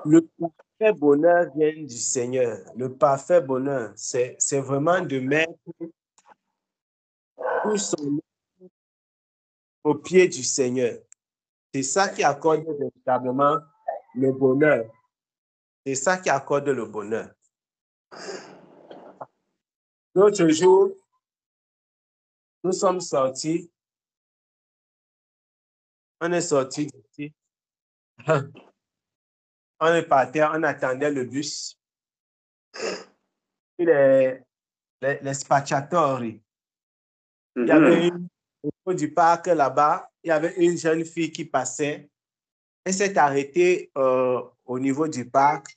Le parfait bonheur vient du Seigneur. Le parfait bonheur, c'est vraiment de mettre tout son au pied du Seigneur. C'est ça qui accorde véritablement le bonheur. C'est ça qui accorde le bonheur. L'autre jour, nous sommes sortis. On est sortis d'ici. On est parti, on attendait le bus. Les spacciatori. Il y avait au niveau du parc là-bas, il y avait une jeune fille qui passait. Elle s'est arrêtée au niveau du parc.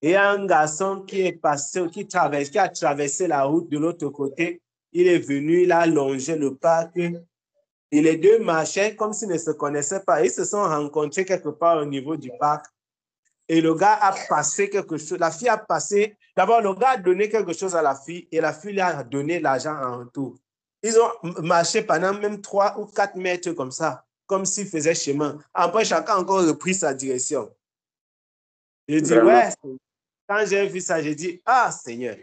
Et il y a un garçon qui est passé, qui a traversé la route de l'autre côté. Il est venu, il a longé le parc. Et les deux marchaient comme s'ils ne se connaissaient pas. Ils se sont rencontrés quelque part au niveau du parc. Et le gars a passé quelque chose. La fille a passé. D'abord, le gars a donné quelque chose à la fille et la fille lui a donné l'argent en retour. Ils ont marché pendant même 3 ou 4 mètres comme ça, comme s'ils faisaient chemin. Après, chacun a encore repris sa direction. Je dis, ouais, quand j'ai vu ça, j'ai dit, ah, Seigneur.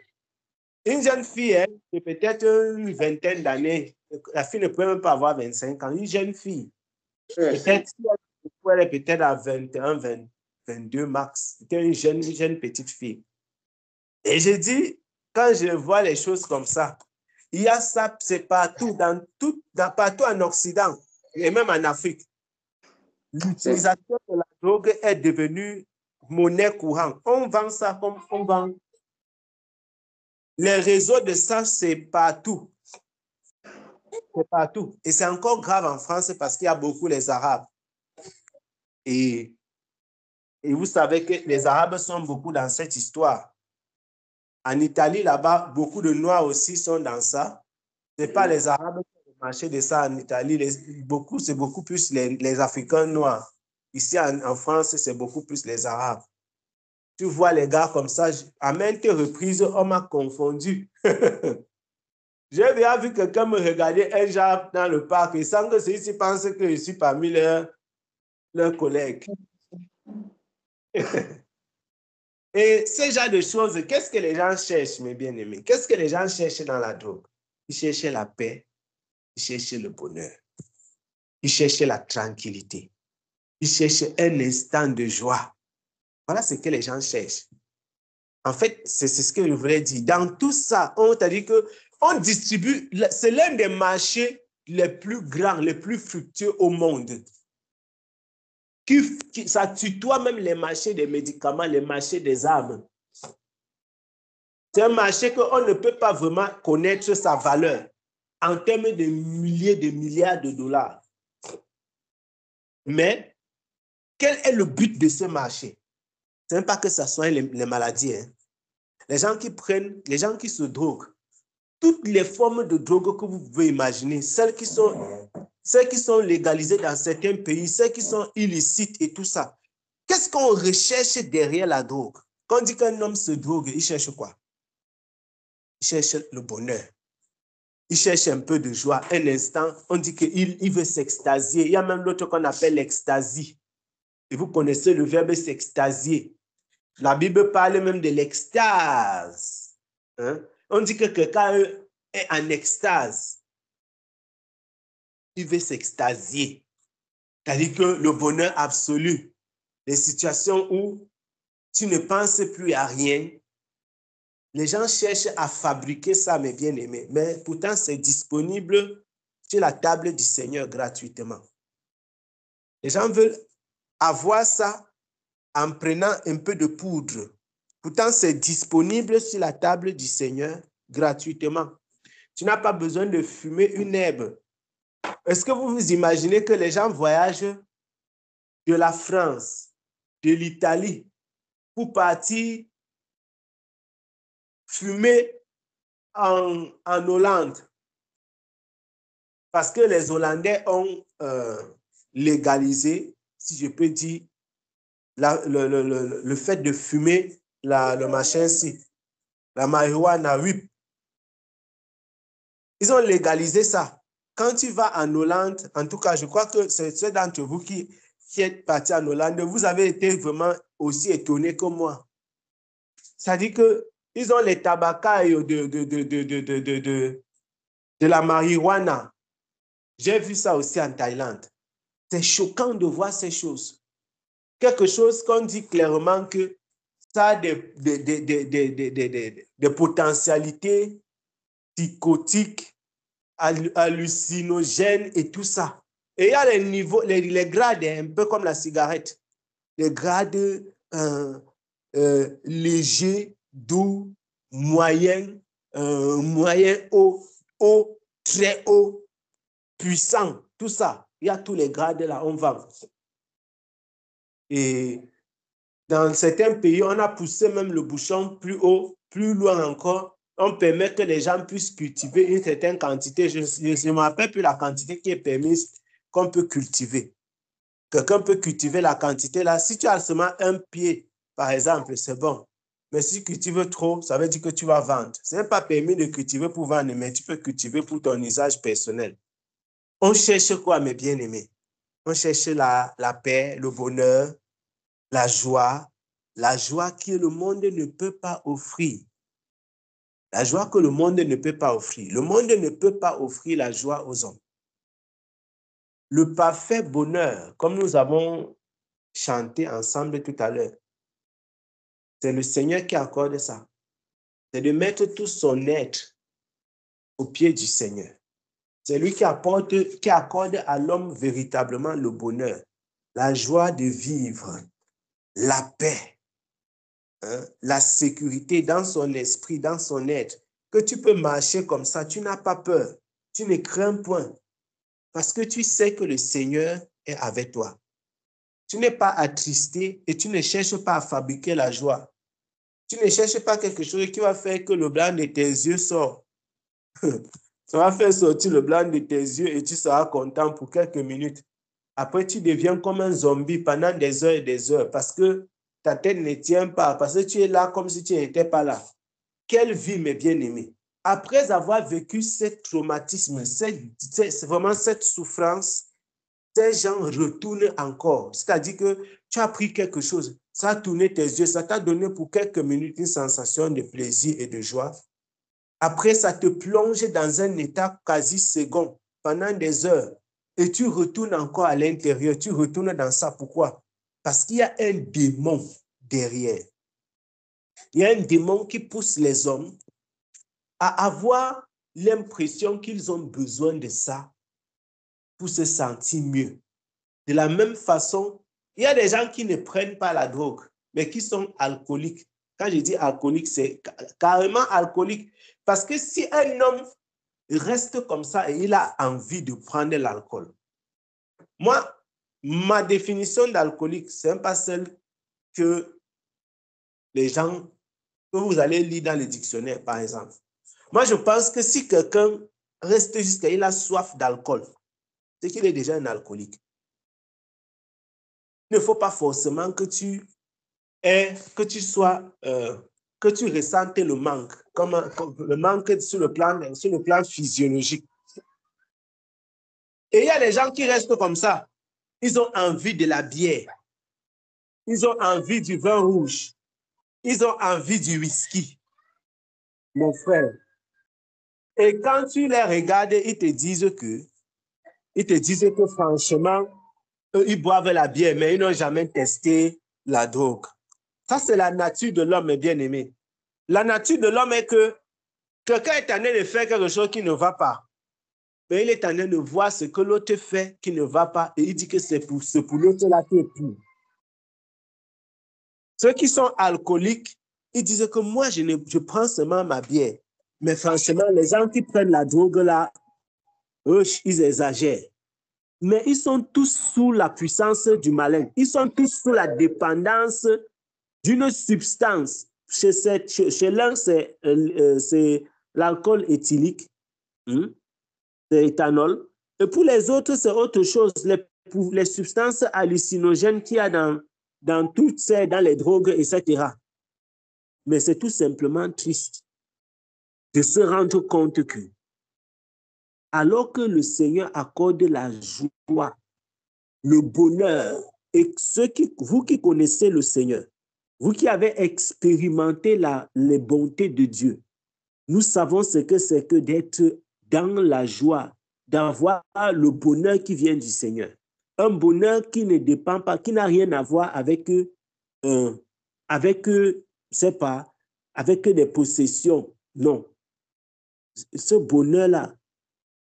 Une jeune fille, hein, de peut-être une vingtaine d'années, la fille ne peut même pas avoir 25 ans, une jeune fille. Peut-être, elle est peut-être à 21, 22 max. C'était une jeune petite fille. Et j'ai dit, quand je vois les choses comme ça, il y a ça, c'est partout, partout en Occident et même en Afrique. L'utilisation de la drogue est devenue monnaie courante. On vend ça comme on vend. Les réseaux de ça, c'est partout. C'est partout. Et c'est encore grave en France parce qu'il y a beaucoup les Arabes. Et vous savez que les Arabes sont beaucoup dans cette histoire. En Italie, là-bas, beaucoup de Noirs aussi sont dans ça. Ce n'est pas les Arabes qui ont marché de ça en Italie. C'est beaucoup plus les Africains noirs. Ici, en France, c'est beaucoup plus les Arabes. Tu vois les gars comme ça, à maintes reprises, on m'a confondu. J'ai bien vu quelqu'un me regarder un jour dans le parc et sans que ceux-ci pensent que je suis parmi leurs collègues. Et ce genre de choses, qu'est-ce que les gens cherchent, mes bien-aimés? Qu'est-ce que les gens cherchent dans la drogue? Ils cherchent la paix, ils cherchent le bonheur, ils cherchent la tranquillité, ils cherchent un instant de joie. Voilà ce que les gens cherchent. En fait, c'est ce que je voulais dire. Dans tout ça, on t'a dit qu'on distribue, c'est l'un des marchés les plus grands, les plus fructueux au monde. Ça tutoie même les marchés des médicaments, les marchés des armes. C'est un marché qu'on ne peut pas vraiment connaître sa valeur en termes de milliers, de milliards de dollars. Mais quel est le but de ce marché? Ce n'est pas que ça soit les maladies. Hein. Les gens qui prennent, les gens qui se droguent, toutes les formes de drogue que vous pouvez imaginer, celles qui sont légalisées dans certains pays, celles qui sont illicites et tout ça. Qu'est-ce qu'on recherche derrière la drogue? Quand on dit qu'un homme se drogue, il cherche quoi? Il cherche le bonheur. Il cherche un peu de joie. Un instant, on dit qu'il veut s'extasier. Il y a même l'autre qu'on appelle l'extasie. Et vous connaissez le verbe s'extasier. La Bible parle même de l'extase. Hein? On dit que quelqu'un est en extase. Il veut s'extasier. C'est-à-dire que le bonheur absolu, les situations où tu ne penses plus à rien, les gens cherchent à fabriquer ça, mes bien-aimés. Mais pourtant, c'est disponible sur la table du Seigneur gratuitement. Les gens veulent avoir ça en prenant un peu de poudre. Pourtant, c'est disponible sur la table du Seigneur gratuitement. Tu n'as pas besoin de fumer une herbe. Est-ce que vous vous imaginez que les gens voyagent de la France, de l'Italie, pour partir fumer en Hollande? Parce que les Hollandais ont légalisé, si je peux dire, le fait de fumer le machin-ci, la marijuana, oui. Ils ont légalisé ça. Quand tu vas en Hollande, en tout cas, je crois que c'est ceux d'entre vous qui qui êtes partis en Hollande, vous avez été vraiment aussi étonnés que moi. C'est-à-dire qu'ils ont les tabacailles de la marijuana. J'ai vu ça aussi en Thaïlande. C'est choquant de voir ces choses. Quelque chose qu'on dit clairement que ça a des potentialités psychotiques, hallucinogènes et tout ça. Et il y a les niveaux, les grades, un peu comme la cigarette. Les grades légers, doux, moyen, moyen haut, haut, très haut, puissant, tout ça. Il y a tous les grades là, on va. Et dans certains pays, on a poussé même le bouchon plus haut, plus loin encore. On permet que les gens puissent cultiver une certaine quantité. Je ne me rappelle plus la quantité qui est permise qu'on peut cultiver. Quelqu'un peut cultiver la quantité là. Si tu as seulement un pied, par exemple, c'est bon. Mais si tu cultives trop, ça veut dire que tu vas vendre. Ce n'est pas permis de cultiver pour vendre, mais tu peux cultiver pour ton usage personnel. On cherche quoi, mes bien-aimés? On cherche la paix, le bonheur, la joie que le monde ne peut pas offrir. La joie que le monde ne peut pas offrir. Le monde ne peut pas offrir la joie aux hommes. Le parfait bonheur, comme nous avons chanté ensemble tout à l'heure, c'est le Seigneur qui accorde ça. C'est de mettre tout son être au pied du Seigneur. C'est lui qui accorde à l'homme véritablement le bonheur, la joie de vivre, la paix, hein, la sécurité dans son esprit, dans son être, que tu peux marcher comme ça, tu n'as pas peur, tu ne crains point, parce que tu sais que le Seigneur est avec toi. Tu n'es pas attristé et tu ne cherches pas à fabriquer la joie. Tu ne cherches pas quelque chose qui va faire que le blanc de tes yeux sort. Ça va faire sortir le blanc de tes yeux et tu seras content pour quelques minutes. Après, tu deviens comme un zombie pendant des heures et des heures parce que ta tête ne tient pas, parce que tu es là comme si tu n'étais pas là. Quelle vie, mes bien-aimés! Après avoir vécu ce traumatisme, c'est vraiment cette souffrance, ces gens retournent encore. C'est-à-dire que tu as pris quelque chose, ça a tourné tes yeux, ça t'a donné pour quelques minutes une sensation de plaisir et de joie. Après, ça te plonge dans un état quasi second pendant des heures. Et tu retournes encore à l'intérieur, tu retournes dans ça. Pourquoi? Parce qu'il y a un démon derrière. Il y a un démon qui pousse les hommes à avoir l'impression qu'ils ont besoin de ça pour se sentir mieux. De la même façon, il y a des gens qui ne prennent pas la drogue, mais qui sont alcooliques. Quand je dis alcoolique, c'est carrément alcoolique. Parce que si un homme reste comme ça et il a envie de prendre l'alcool, moi, ma définition d'alcoolique, ce n'est pas celle que les gens, que vous allez lire dans le dictionnaire, par exemple. Moi, je pense que si quelqu'un reste jusqu'à il a soif d'alcool, c'est qu'il est déjà un alcoolique. Il ne faut pas forcément que tu ressentes le manque, comme le manque sur le plan physiologique. Et il y a des gens qui restent comme ça. Ils ont envie de la bière. Ils ont envie du vin rouge. Ils ont envie du whisky. Mon frère. Et quand tu les regardes, ils te disent que franchement, eux, ils boivent la bière, mais ils n'ont jamais testé la drogue. Ça, c'est la nature de l'homme, bien-aimé. La nature de l'homme est que quelqu'un est en train de faire quelque chose qui ne va pas. Mais il est en train de voir ce que l'autre fait qui ne va pas et il dit que c'est pour l'autre-là qui est pur. Ceux qui sont alcooliques, ils disent que moi, je prends seulement ma bière. Mais franchement, les gens qui prennent la drogue là, eux, ils exagèrent. Mais ils sont tous sous la puissance du malin. Ils sont tous sous la dépendance d'une substance. Chez l'un, c'est l'alcool éthylique, c'est l'éthanol. Et pour les autres, c'est autre chose. Les substances hallucinogènes qu'il y a dans les drogues, etc. Mais c'est tout simplement triste de se rendre compte que, alors que le Seigneur accorde la joie, le bonheur, Et vous qui connaissez le Seigneur, vous qui avez expérimenté les bontés de Dieu, nous savons ce que c'est que d'être dans la joie, d'avoir le bonheur qui vient du Seigneur. Un bonheur qui ne dépend pas, qui n'a rien à voir avec des possessions. Non. Ce bonheur-là,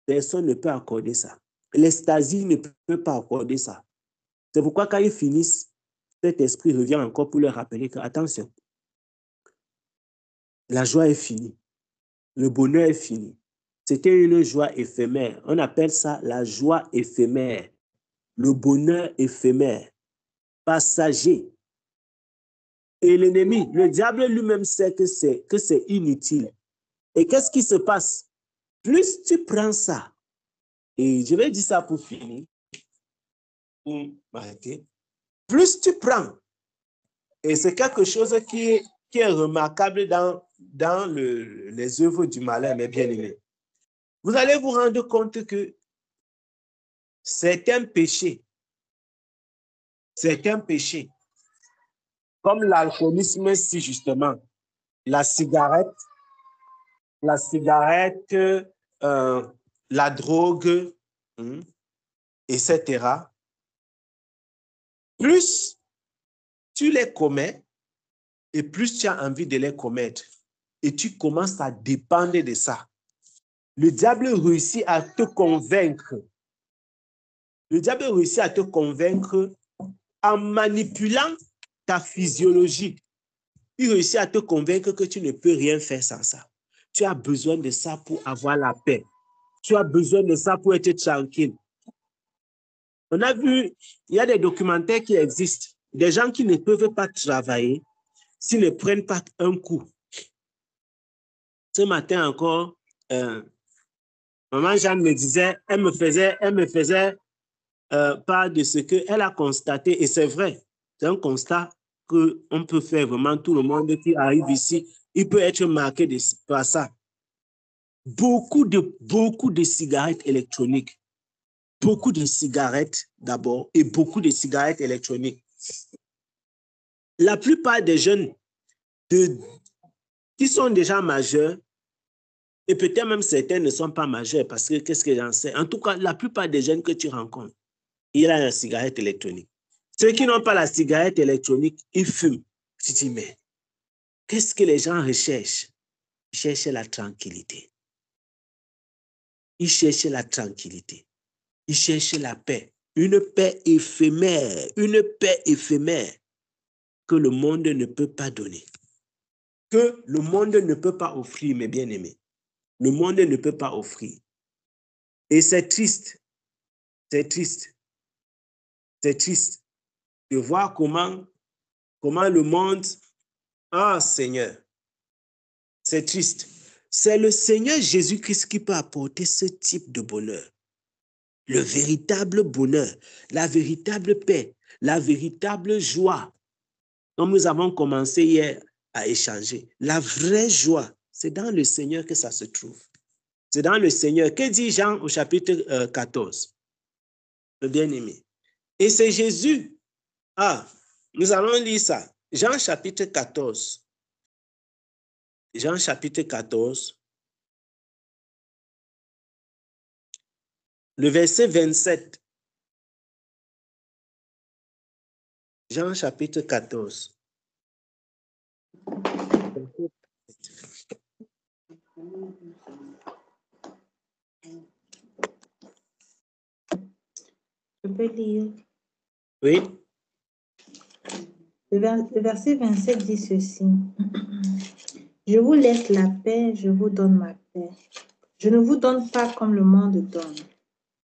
personne ne peut accorder ça. L'extasie ne peut pas accorder ça. C'est pourquoi quand ils finissent, cet esprit revient encore pour leur rappeler que, attention, la joie est finie. Le bonheur est fini. C'était une joie éphémère. On appelle ça la joie éphémère. Le bonheur éphémère, passager. Et l'ennemi, le diable lui-même sait que c'est inutile. Et qu'est-ce qui se passe? Plus tu prends ça, et je vais dire ça pour finir, plus tu prends, et c'est quelque chose qui est remarquable dans les œuvres du malin, mes bien-aimés. Vous allez vous rendre compte que certains péchés, comme l'alcoolisme, si justement, la cigarette, la drogue, etc. Plus tu les commets et plus tu as envie de les commettre et tu commences à dépendre de ça. Le diable réussit à te convaincre. Le diable réussit à te convaincre en manipulant ta physiologie. Il réussit à te convaincre que tu ne peux rien faire sans ça. Tu as besoin de ça pour avoir la paix. Tu as besoin de ça pour être tranquille. On a vu, il y a des documentaires qui existent. Des gens qui ne peuvent pas travailler s'ils ne prennent pas un coup. Ce matin encore, maman Jeanne me disait, elle me faisait part de ce qu'elle a constaté. Et c'est vrai, c'est un constat qu'on peut faire vraiment. Tout le monde qui arrive ici, il peut être marqué par ça. Beaucoup de cigarettes électroniques. Beaucoup de cigarettes d'abord et beaucoup de cigarettes électroniques. La plupart des jeunes qui sont déjà majeurs, et peut-être même certains ne sont pas majeurs parce que qu'est-ce que j'en sais? En tout cas, la plupart des jeunes que tu rencontres, il a la cigarette électronique. Ceux qui n'ont pas la cigarette électronique, ils fument. Tu te dis, mais qu'est-ce que les gens recherchent? Ils cherchent la tranquillité. Ils cherchent la tranquillité. Ils cherchent la paix. Une paix éphémère que le monde ne peut pas donner. Que le monde ne peut pas offrir, mes bien-aimés. Le monde ne peut pas offrir. Et c'est triste. C'est triste. C'est triste de voir comment le monde... Ah, Seigneur, c'est triste. C'est le Seigneur Jésus-Christ qui peut apporter ce type de bonheur. Le véritable bonheur, la véritable paix, la véritable joie. Comme nous avons commencé hier à échanger, la vraie joie, c'est dans le Seigneur que ça se trouve. C'est dans le Seigneur. Que dit Jean au chapitre 14? Le bien-aimé. Et c'est Jésus. Ah, nous allons lire ça. Jean chapitre 14. Jean chapitre 14. Le verset 27. Jean chapitre 14. Je peux lire. Oui. Le verset 27 dit ceci. Je vous laisse la paix, je vous donne ma paix. Je ne vous donne pas comme le monde donne.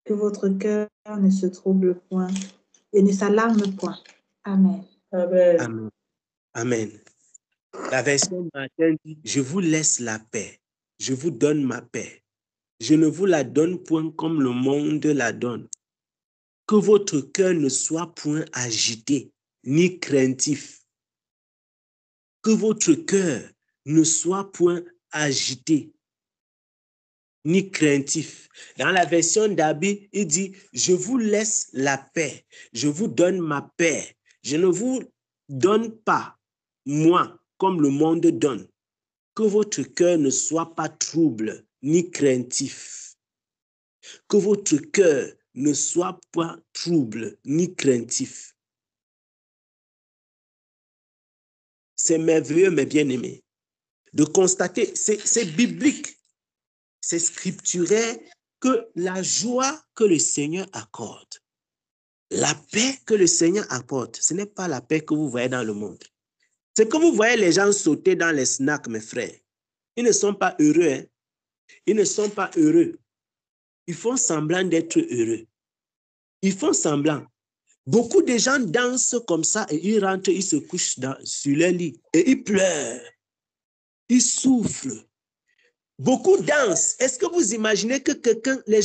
Que votre cœur ne se trouble point et ne s'alarme point. Amen. Amen. Amen. Amen. La version Martin dit, je vous laisse la paix, je vous donne ma paix. Je ne vous la donne point comme le monde la donne. Que votre cœur ne soit point agité, ni craintif. Que votre cœur ne soit point agité, ni craintif. Dans la version d'Abi, il dit, je vous laisse la paix, je vous donne ma paix. Je ne vous donne pas, moi, comme le monde donne. Que votre cœur ne soit pas trouble ni craintif. Que votre cœur ne soit pas trouble ni craintif. C'est merveilleux, mes bien-aimés, de constater, c'est biblique, c'est scripturaire, que la joie que le Seigneur accorde, la paix que le Seigneur apporte, ce n'est pas la paix que vous voyez dans le monde. C'est que vous voyez les gens sauter dans les snacks, mes frères. Ils ne sont pas heureux. Hein? Ils ne sont pas heureux. Ils font semblant d'être heureux. Ils font semblant. Beaucoup de gens dansent comme ça et ils rentrent, ils se couchent sur leur lit et ils pleurent. Ils souffrent. Beaucoup dansent. Est-ce que vous imaginez que les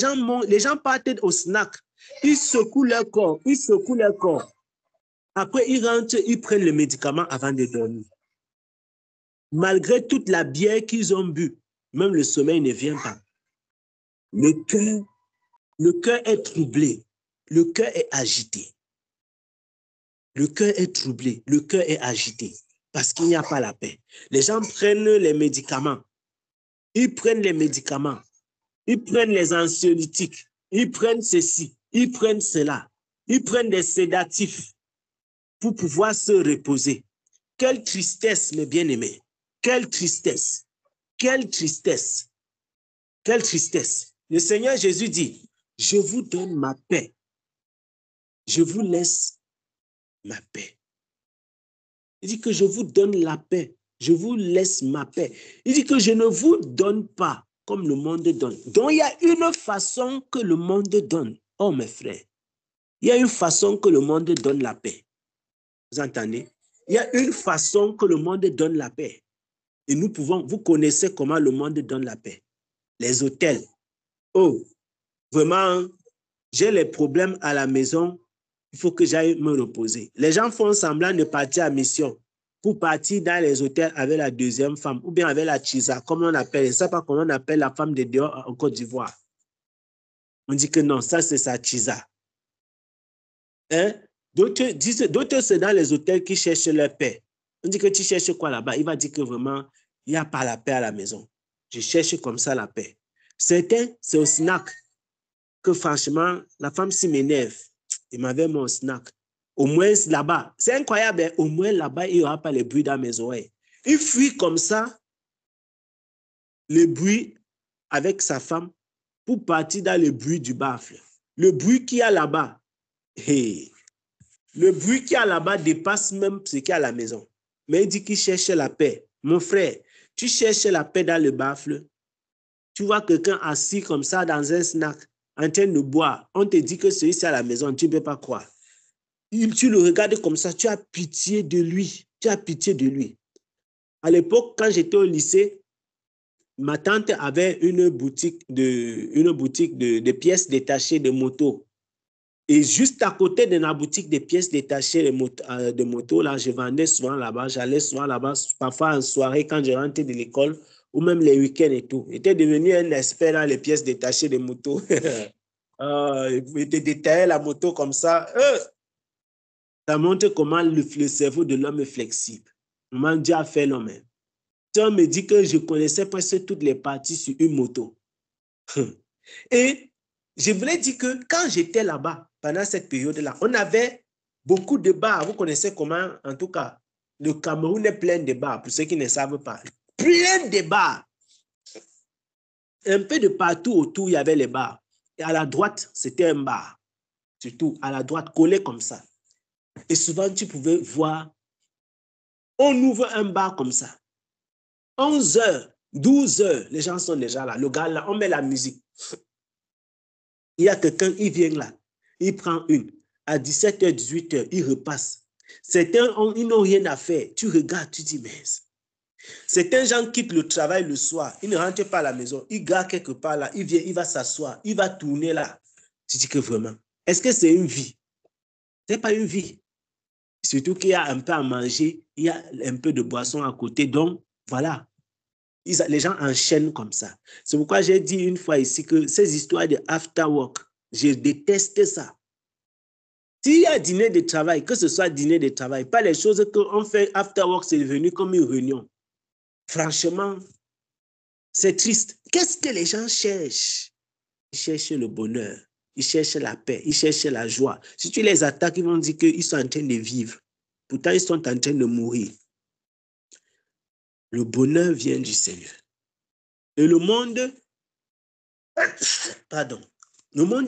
gens partent au snack, ils secouent leur corps, ils secouent leur corps. Après, ils rentrent, ils prennent le médicament avant de dormir. Malgré toute la bière qu'ils ont bu, même le sommeil ne vient pas. Le cœur est troublé. Le cœur est agité. Le cœur est troublé. Le cœur est agité. Parce qu'il n'y a pas la paix. Les gens prennent les médicaments. Ils prennent les médicaments. Ils prennent les anxiolytiques. Ils prennent ceci. Ils prennent cela. Ils prennent des sédatifs pour pouvoir se reposer. Quelle tristesse, mes bien-aimés. Quelle tristesse. Quelle tristesse. Quelle tristesse. Le Seigneur Jésus dit, je vous donne ma paix. Je vous laisse ma paix. Il dit que je vous donne la paix. Je vous laisse ma paix. Il dit que je ne vous donne pas comme le monde donne. Donc, il y a une façon que le monde donne. Oh, mes frères, il y a une façon que le monde donne la paix. Vous entendez? Il y a une façon que le monde donne la paix. Et vous connaissez comment le monde donne la paix. Les hôtels. Oh, vraiment, j'ai les problèmes à la maison. Il faut que j'aille me reposer. Les gens font semblant de partir à mission pour partir dans les hôtels avec la deuxième femme ou bien avec la chisa, comme on appelle. Je ne sais pas comment on appelle la femme de dehors en Côte d'Ivoire. On dit que non, ça c'est sa chisa. Hein? D'autres, c'est dans les hôtels qui cherchent leur paix. On dit que tu cherches quoi là-bas? Il va dire que vraiment, il n'y a pas la paix à la maison. Je cherche comme ça la paix. Certains, c'est au snack que franchement, la femme s'y m'énerve. Il m'avait mon snack. Au moins là-bas, c'est incroyable, hein? Au moins là-bas, il n'y aura pas les bruits dans mes oreilles. Il fuit comme ça le bruit avec sa femme pour partir dans le bruit du baffle. Le bruit qu'il y a là-bas, hey, le bruit qu'il y a là-bas dépasse même ce qu'il y a à la maison. Mais il dit qu'il cherche la paix. Mon frère, tu cherches la paix dans le baffle. Tu vois quelqu'un assis comme ça dans un snack, en train de boire. On te dit que celui-ci à la maison, tu ne peux pas croire. Tu le regardes comme ça, tu as pitié de lui. Tu as pitié de lui. À l'époque, quand j'étais au lycée, ma tante avait une boutique de pièces détachées de moto. Et juste à côté de la boutique de pièces détachées de moto, là, je vendais souvent là-bas. J'allais souvent là-bas, parfois en soirée quand je rentrais de l'école ou même les week-ends et tout. J'étais devenu un expert dans les pièces détachées de moto. Il te détaillait la moto comme ça. Ça montre comment le cerveau de l'homme est flexible. Comment Dieu a fait l'homme. On me dit que je connaissais presque toutes les parties sur une moto. Et je voulais dire que quand j'étais là-bas, pendant cette période-là, on avait beaucoup de bars. Vous connaissez comment, en tout cas, le Cameroun est plein de bars, pour ceux qui ne savent pas. Plein de bars. Un peu de partout autour, il y avait les bars. Et à la droite, c'était un bar. Surtout à la droite, collé comme ça. Et souvent, tu pouvais voir, on ouvre un bar comme ça. 11h, 12h, les gens sont déjà là. Le gars là, on met la musique. Il y a quelqu'un, il vient là, il prend une. À 17h, 18h, il repasse. Certains, ils n'ont rien à faire. Tu regardes, tu dis, mais... Certains gens quittent le travail le soir. Ils ne rentrent pas à la maison. Ils gardent quelque part là. Il vient, il va s'asseoir. Il va tourner là. Tu dis que vraiment, est-ce que c'est une vie? Ce n'est pas une vie. Surtout qu'il y a un peu à manger. Il y a un peu de boisson à côté. Donc, voilà. Les gens enchaînent comme ça. C'est pourquoi j'ai dit une fois ici que ces histoires de after work, je déteste ça. S'il y a dîner de travail, que ce soit dîner de travail, pas les choses qu'on fait after work, c'est devenu comme une réunion. Franchement, c'est triste. Qu'est-ce que les gens cherchent? Ils cherchent le bonheur, ils cherchent la paix, ils cherchent la joie. Si tu les attaques, ils vont dire qu'ils sont en train de vivre. Pourtant, ils sont en train de mourir. Le bonheur vient du Seigneur. Et le monde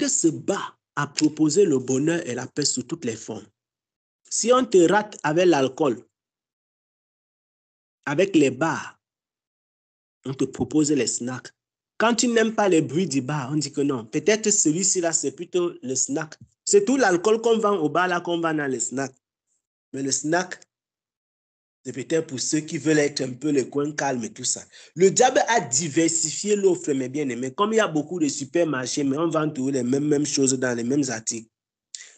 se bat à proposer le bonheur et la paix sous toutes les formes. Si on te rate avec l'alcool, avec les bars, on te propose les snacks. Quand tu n'aimes pas les bruits du bar, on dit que non. Peut-être celui-ci là, c'est plutôt le snack. C'est tout l'alcool qu'on vend au bar là qu'on vend dans les snacks. Mais le snack, c'est peut-être pour ceux qui veulent être un peu les coins calmes et tout ça. Le diable a diversifié l'offre, mes bien-aimés. Comme il y a beaucoup de supermarchés, mais on vend toujours les mêmes choses dans les mêmes articles.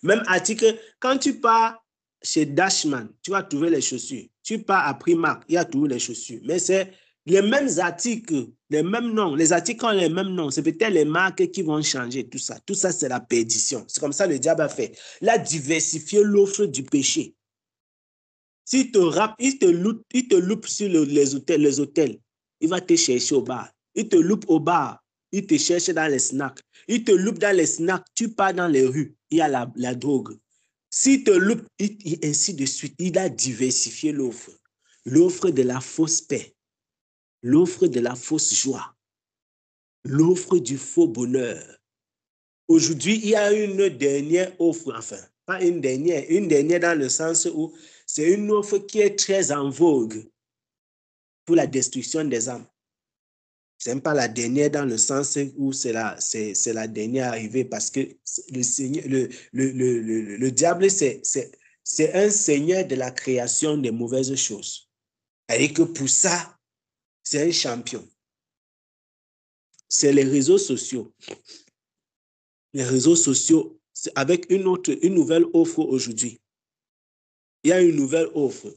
Même article, quand tu pars chez Dashman, tu vas trouver les chaussures. Tu pars à Primark, il y a toujours les chaussures. Mais c'est les mêmes articles, les mêmes noms. Les articles ont les mêmes noms. C'est peut-être les marques qui vont changer, tout ça. Tout ça, c'est la perdition. C'est comme ça que le diable a fait. Il a diversifié l'offre du péché. S'il te rappe, il te loupe sur les hôtels, il va te chercher au bar. Il te loupe au bar, il te cherche dans les snacks. Il te loupe dans les snacks, tu pars dans les rues, il y a la drogue. S'il te loupe, ainsi de suite, il a diversifié l'offre. L'offre de la fausse paix, l'offre de la fausse joie, l'offre du faux bonheur. Aujourd'hui, il y a une dernière offre, enfin, pas une dernière dans le sens où c'est une offre qui est très en vogue pour la destruction des âmes. Ce n'est pas la dernière dans le sens où c'est la dernière arrivée parce que le Seigneur, le diable, c'est un seigneur de la création des mauvaises choses. Et que pour ça, c'est un champion. C'est les réseaux sociaux. Les réseaux sociaux, avec une nouvelle offre aujourd'hui. Il y a une nouvelle offre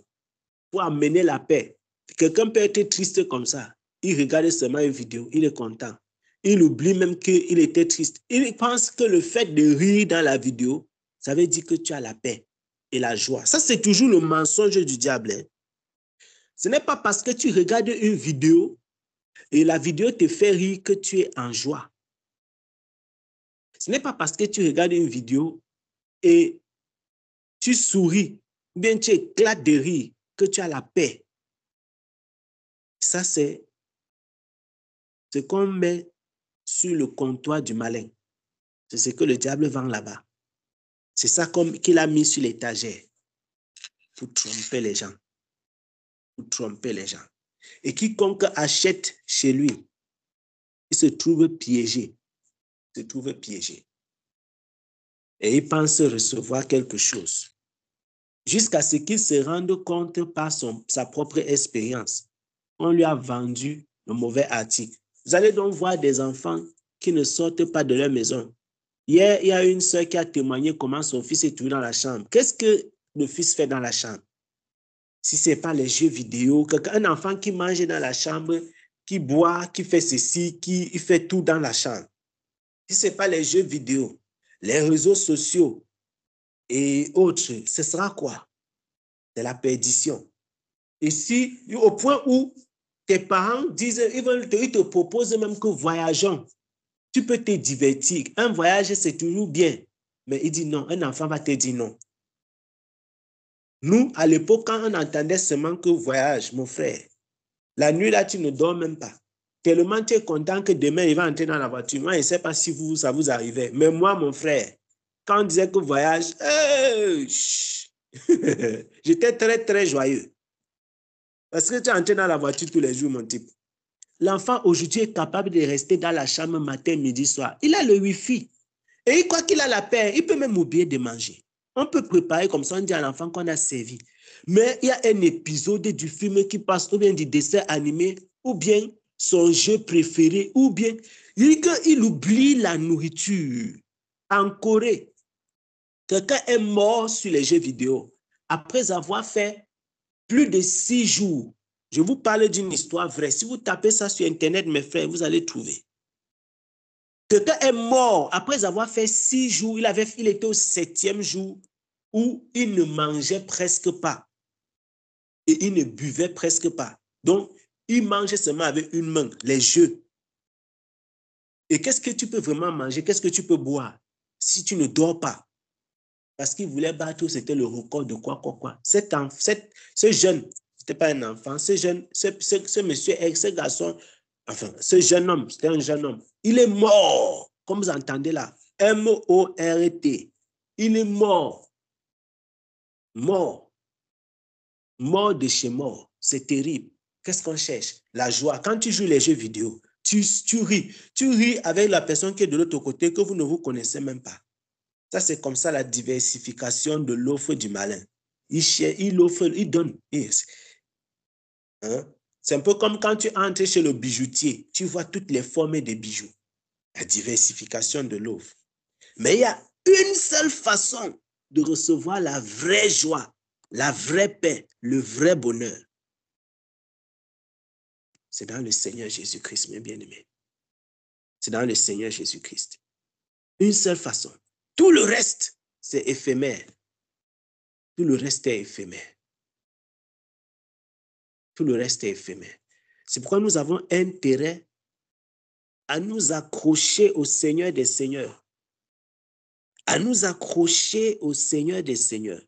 pour amener la paix. Quelqu'un peut être triste comme ça. Il regarde seulement une vidéo, il est content. Il oublie même qu'il était triste. Il pense que le fait de rire dans la vidéo, ça veut dire que tu as la paix et la joie. Ça, c'est toujours le mensonge du diable. Hein. Ce n'est pas parce que tu regardes une vidéo et la vidéo te fait rire que tu es en joie. Ce n'est pas parce que tu regardes une vidéo et tu souris, ou bien tu éclates de rire que tu as la paix. Ça, c'est ce qu'on met sur le comptoir du malin. C'est ce que le diable vend là-bas. C'est ça qu'il a mis sur l'étagère pour tromper les gens. Pour tromper les gens. Et quiconque achète chez lui, il se trouve piégé. Il se trouve piégé. Et il pense recevoir quelque chose. Jusqu'à ce qu'il se rende compte par sa propre expérience. On lui a vendu le mauvais article. Vous allez donc voir des enfants qui ne sortent pas de leur maison. Hier, il y a une sœur qui a témoigné comment son fils est trouvé dans la chambre. Qu'est-ce que le fils fait dans la chambre? Si ce n'est pas les jeux vidéo, un enfant qui mange dans la chambre, qui boit, qui fait ceci, qui fait tout dans la chambre. Si ce n'est pas les jeux vidéo, les réseaux sociaux et autres, ce sera quoi? C'est la perdition. Et si, au point où tes parents disent, ils te proposent même que voyageons, tu peux te divertir. Un voyage, c'est toujours bien. Mais il dit non, un enfant va te dire non. Nous, à l'époque, quand on entendait seulement que voyage, mon frère, la nuit là, tu ne dors même pas. Tellement tu es content que demain, il va entrer dans la voiture. Moi, je ne sais pas si ça vous arrivait. Mais moi, mon frère, quand on disait que voyage, j'étais très, très joyeux. Parce que tu es entré dans la voiture tous les jours, mon type. L'enfant aujourd'hui est capable de rester dans la chambre matin, midi, soir. Il a le Wi-Fi. Et il croit qu'il a la paix. Il peut même oublier de manger. On peut préparer comme ça, on dit à l'enfant qu'on a servi. Mais il y a un épisode du film qui passe, ou bien du dessin animé, ou bien son jeu préféré, ou bien il oublie la nourriture. En Corée, quelqu'un est mort sur les jeux vidéo après avoir fait plus de 6 jours Je vous parle d'une histoire vraie. Si vous tapez ça sur Internet, mes frères, vous allez trouver. Quelqu'un est mort après avoir fait 6 jours. Il était au 7e jour où il ne mangeait presque pas. Et il ne buvait presque pas. Donc, il mangeait seulement avec une main, les jeux. Et qu'est-ce que tu peux vraiment manger? Qu'est-ce que tu peux boire si tu ne dors pas? Parce qu'il voulait battre, c'était le record de quoi. Ce jeune, c'était pas un enfant, ce monsieur, ce garçon, enfin, ce jeune homme, c'était un jeune homme. Il est mort, comme vous entendez là. M-O-R-T. Il est mort. Mort. Mort de chez mort. C'est terrible. Qu'est-ce qu'on cherche? La joie. Quand tu joues les jeux vidéo, tu ris. Tu ris avec la personne qui est de l'autre côté que vous ne vous connaissez même pas. Ça, c'est comme ça la diversification de l'offre du malin. Il offre, il donne. Hein? C'est un peu comme quand tu entres chez le bijoutier. Tu vois toutes les formes des bijoux. La diversification de l'offre. Mais il y a une seule façon de recevoir la vraie joie, la vraie paix, le vrai bonheur. C'est dans le Seigneur Jésus-Christ, mes bien-aimés. C'est dans le Seigneur Jésus-Christ. Une seule façon. Tout le reste, c'est éphémère. Tout le reste est éphémère. Tout le reste est éphémère. C'est pourquoi nous avons intérêt à nous accrocher au Seigneur des Seigneurs. À nous accrocher au Seigneur des Seigneurs.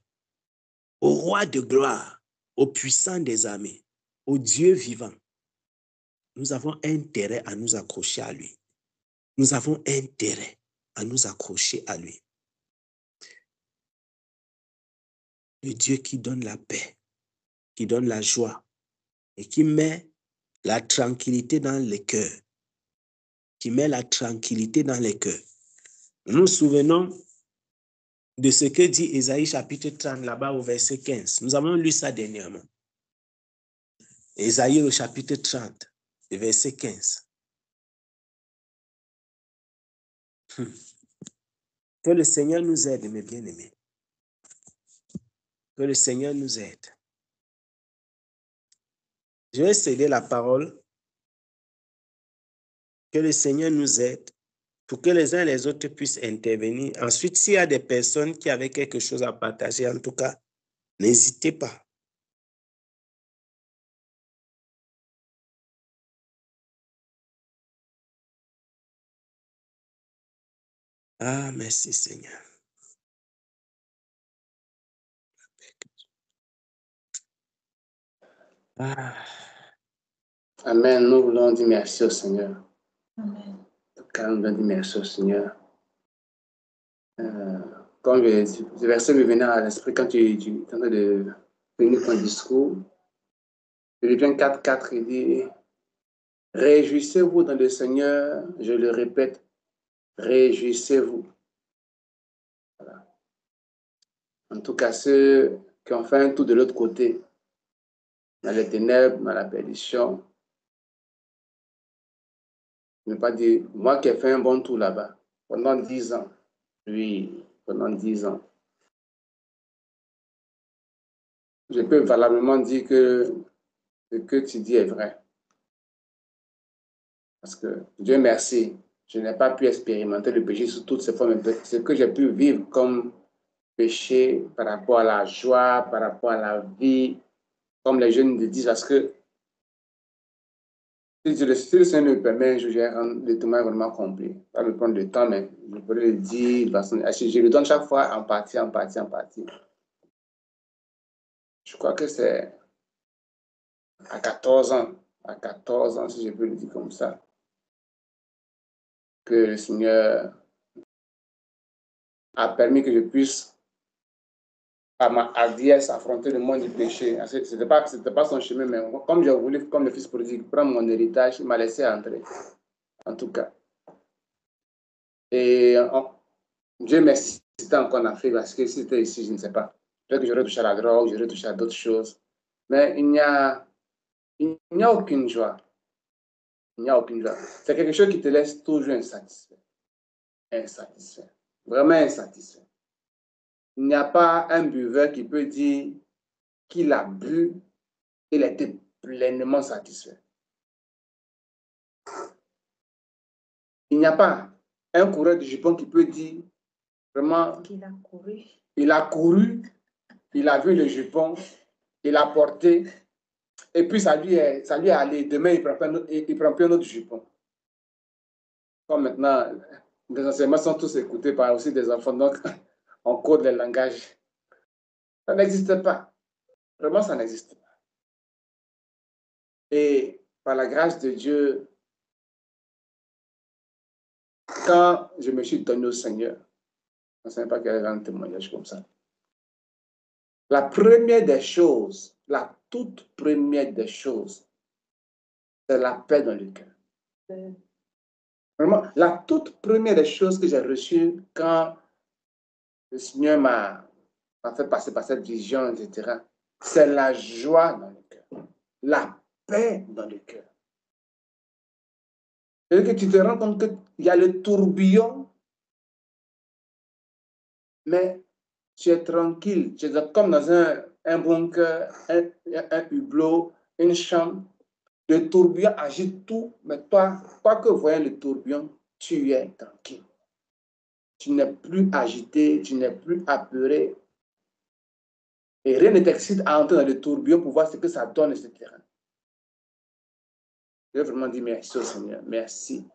Au Roi de gloire, au puissant des armées, au Dieu vivant. Nous avons intérêt à nous accrocher à lui. Nous avons intérêt à nous accrocher à lui. Le Dieu qui donne la paix, qui donne la joie et qui met la tranquillité dans les cœurs. Qui met la tranquillité dans les cœurs. Nous nous souvenons de ce que dit Ésaïe chapitre 30 là-bas au verset 15. Nous avons lu ça dernièrement. Ésaïe au chapitre 30, le verset 15. Que le Seigneur nous aide, mes bien-aimés. Que le Seigneur nous aide. Je vais céder la parole. Que le Seigneur nous aide pour que les uns et les autres puissent intervenir. Ensuite, s'il y a des personnes qui avaient quelque chose à partager, en tout cas, n'hésitez pas. Ah, merci Seigneur. Ah. Amen. Nous voulons dire merci au Seigneur. Amen. Nous voulons dire merci au Seigneur. Comme ce verset me venait à l'esprit quand tu es en train de finir ton discours. Philippiens 4:4, il dit « Réjouissez-vous dans le Seigneur, je le répète, réjouissez-vous. » Voilà. En tout cas, ceux qui ont fait un tour de l'autre côté, dans les ténèbres, dans la perdition, ne pas dire, moi qui ai fait un bon tour là-bas, pendant 10 ans, oui, pendant 10 ans, je peux valablement dire que ce que tu dis est vrai. Parce que, Dieu merci, je n'ai pas pu expérimenter le péché sous toutes ses formes. Ce que j'ai pu vivre comme péché par rapport à la joie, par rapport à la vie, comme les jeunes le disent, parce que si le Seigneur me permet, je vais rendre le témoin vraiment complet. Pas me prendre le temps, mais je pourrais le dire. Je le donne chaque fois en partie. Je crois que c'est à 14 ans, si je peux le dire comme ça, que le Seigneur a permis que je puisse, à ma hardiesse, affronter le monde du péché. Ce n'était pas son chemin, mais comme j'ai voulu, comme le fils prodigue, prendre mon héritage, il m'a laissé entrer, en tout cas. Et Dieu merci, c'était encore en Afrique, parce que si c'était ici, je ne sais pas. Peut-être que j'aurais touché à la drogue, j'aurais touché à d'autres choses. Mais il n'y a aucune joie. Il n'y a aucune joie. C'est quelque chose qui te laisse toujours insatisfait. Insatisfait. Vraiment insatisfait. Il n'y a pas un buveur qui peut dire qu'il a bu, il était pleinement satisfait. Il n'y a pas un coureur de jupon qui peut dire vraiment qu'il a couru. Il a couru, il a vu le jupon, il a porté, et puis ça lui est allé. Demain, il prend plus un autre jupon. Comme maintenant, les enseignements sont tous écoutés par aussi des enfants, donc on code les langages. Ça n'existe pas. Vraiment, ça n'existe pas. Et par la grâce de Dieu, quand je me suis donné au Seigneur, je ne sais pas quel est un témoignage comme ça. La première des choses, la toute première des choses, c'est la paix dans le cœur. Vraiment, la toute première des choses que j'ai reçues quand le Seigneur m'a fait passer par cette vision, etc., c'est la joie dans le cœur, la paix dans le cœur. Et que tu te rends compte qu'il y a le tourbillon, mais tu es tranquille, tu es comme dans un bunker, un hublot, une chambre. Le tourbillon agite tout, mais toi que voyant le tourbillon, tu es tranquille. Tu n'es plus agité, tu n'es plus apeuré. Et rien ne t'excite à entrer dans le tourbillon pour voir ce que ça donne, etc. Je vais vraiment dire merci au Seigneur. Merci.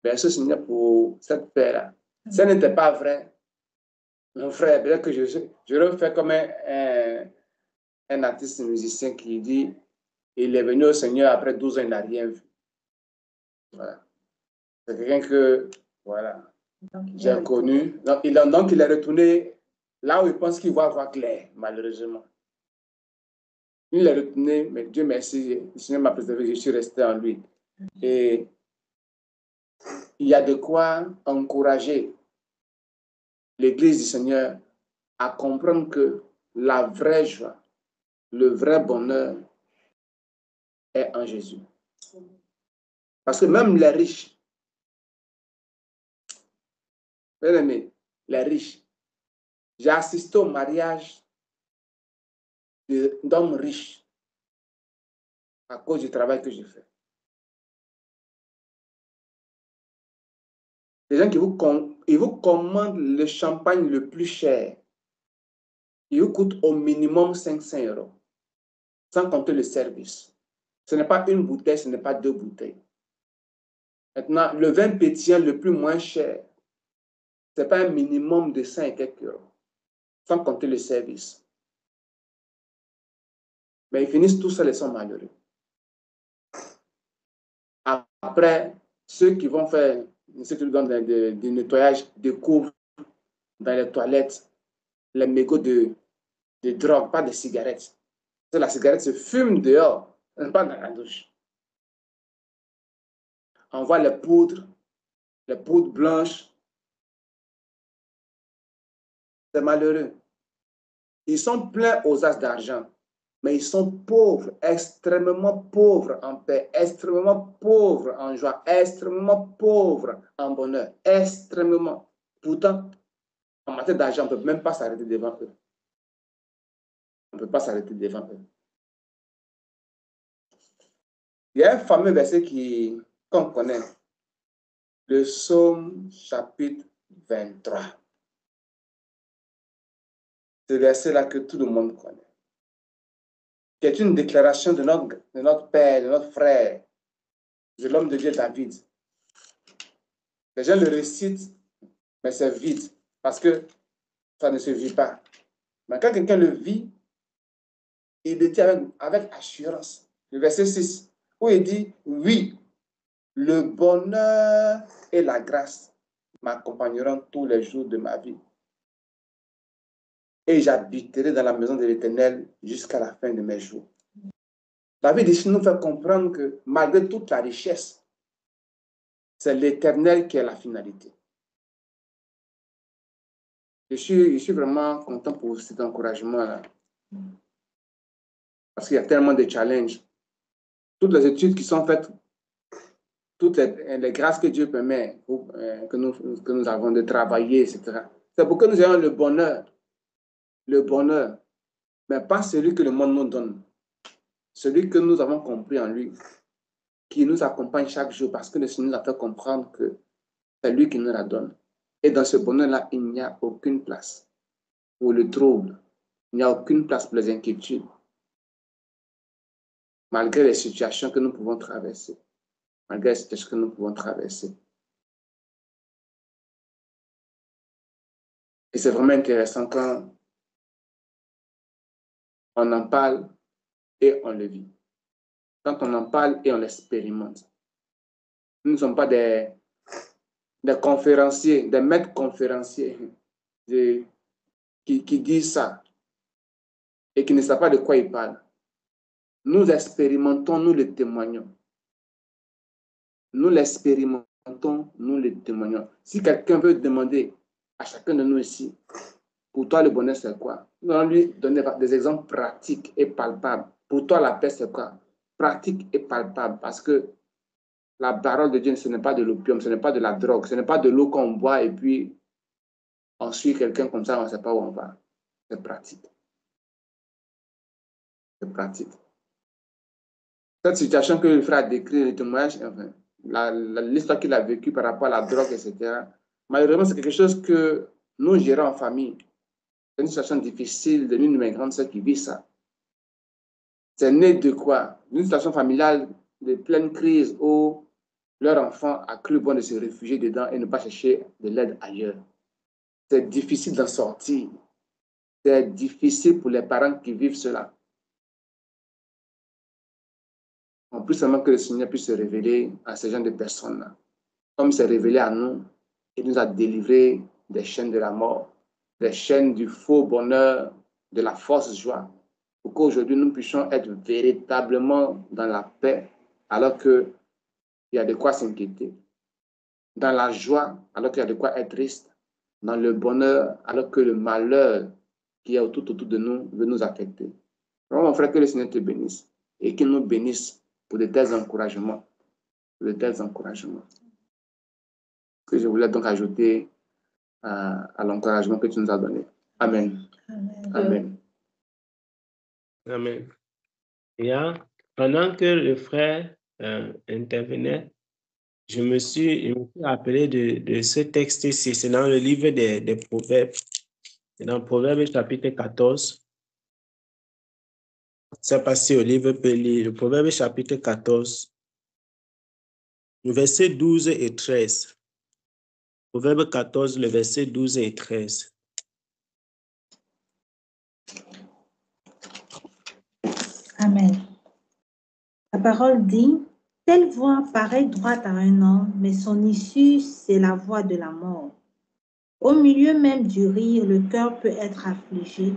Merci au Seigneur pour cette paix-là. Si ça n'était pas vrai, mon frère, peut-être que je refais comme un artiste musicien qui dit il est venu au Seigneur après 12 ans, il n'a rien vu. Voilà. C'est quelqu'un que, voilà, j'ai connu. Donc, il est retourné là où il pense qu'il va voir clair, malheureusement. Il est retourné, mais Dieu merci, le Seigneur m'a préservé, je suis resté en lui. Et il y a de quoi encourager l'Église du Seigneur à comprendre que la vraie joie, le vrai bonheur est en Jésus. Parce que même les riches, bien aimé, les riches, j'ai assisté au mariage d'hommes riches à cause du travail que je fais. Les gens qui vous commandent le champagne le plus cher, il vous coûte au minimum 500 €, sans compter le service. Ce n'est pas une bouteille, ce n'est pas 2 bouteilles. Maintenant, le vin pétillant le plus moins cher, ce n'est pas un minimum de 5 et quelques euros, sans compter le service. Mais ils finissent tous seuls et sont malheureux. Après, ceux qui vont faire du nettoyage découvrent dans les toilettes les mégots de drogue, pas de cigarettes. La cigarette se fume dehors, pas dans la douche. On voit les poudres blanches. C'est malheureux. Ils sont pleins aux as d'argent, mais ils sont pauvres, extrêmement pauvres en paix, extrêmement pauvres en joie, extrêmement pauvres en bonheur, extrêmement. Pourtant, en matière d'argent, on ne peut même pas s'arrêter devant eux. On ne peut pas s'arrêter devant eux. Il y a un fameux verset qu'on connaît, le Psaume chapitre 23. Ce verset-là que tout le monde connaît, qui est une déclaration de notre père, de notre frère, de l'homme de Dieu David. Les gens le récitent, mais c'est vide, parce que ça ne se vit pas. Mais quand quelqu'un le vit, il le dit avec assurance. Le verset 6, où il dit, oui, le bonheur et la grâce m'accompagneront tous les jours de ma vie. Et j'habiterai dans la maison de l'Éternel jusqu'à la fin de mes jours. David ici nous fait comprendre que malgré toute la richesse, c'est l'Éternel qui est la finalité. Je suis vraiment content pour cet encouragement-là. Parce qu'il y a tellement de challenges. Toutes les études qui sont faites, toutes les grâces que Dieu permet, que nous avons de travailler, etc. C'est pour que nous ayons le bonheur, mais pas celui que le monde nous donne. celui que nous avons compris en lui, qui nous accompagne chaque jour parce que le Seigneur nous a fait comprendre que c'est lui qui nous la donne. Et dans ce bonheur-là, il n'y a aucune place pour le trouble. Il n'y a aucune place pour les inquiétudes. Malgré les situations que nous pouvons traverser. Malgré les situations que nous pouvons traverser. Et c'est vraiment intéressant quand on en parle et on le vit. Quand on en parle et on l'expérimente. Nous ne sommes pas des conférenciers, des maîtres conférenciers qui disent ça et qui ne savent pas de quoi ils parlent. Nous expérimentons, nous le témoignons. Nous l'expérimentons, nous le témoignons. Si quelqu'un veut demander à chacun de nous ici, pour toi le bonheur c'est quoi? Nous allons lui donner des exemples pratiques et palpables. Pour toi la paix c'est quoi? Pratique et palpable, parce que la parole de Dieu, ce n'est pas de l'opium, ce n'est pas de la drogue, ce n'est pas de l'eau qu'on boit et puis on suit quelqu'un comme ça, on ne sait pas où on va. C'est pratique. C'est pratique. Cette situation que le frère a décrit, le témoignage, enfin, l'histoire qu'il a vécue par rapport à la drogue, etc., malheureusement, c'est quelque chose que nous gérons en famille. C'est une situation difficile de l'une de mes grandes sœurs qui vit ça. C'est né de quoi? D'une situation familiale de pleine crise où leur enfant a cru bon de se réfugier dedans et ne pas chercher de l'aide ailleurs. C'est difficile d'en sortir. C'est difficile pour les parents qui vivent cela. En plus seulement que le Seigneur puisse se révéler à ces gens de personnes-là. Comme il s'est révélé à nous, il nous a délivrés des chaînes de la mort, des chaînes du faux bonheur, de la fausse joie, pour qu'aujourd'hui nous puissions être véritablement dans la paix, alors qu'il y a de quoi s'inquiéter, dans la joie, alors qu'il y a de quoi être triste, dans le bonheur, alors que le malheur qui est autour de nous veut nous affecter. Alors, mon frère, que le Seigneur te bénisse et qu'il nous bénisse pour de tels encouragements. Pour de tels encouragements. Que je voulais donc ajouter à l'encouragement que tu nous as donné. Amen. Amen. Amen. Amen. Et pendant que le frère intervenait, je me suis rappelé de ce texte-ci. C'est dans le livre des Proverbes. C'est dans Proverbes chapitre 14. C'est passé au livre Péli, le Proverbe chapitre 14, le verset 12 et 13. Proverbe 14, le verset 12 et 13. Amen. La parole dit, telle voie paraît droite à un homme, mais son issue, c'est la voie de la mort. Au milieu même du rire, le cœur peut être affligé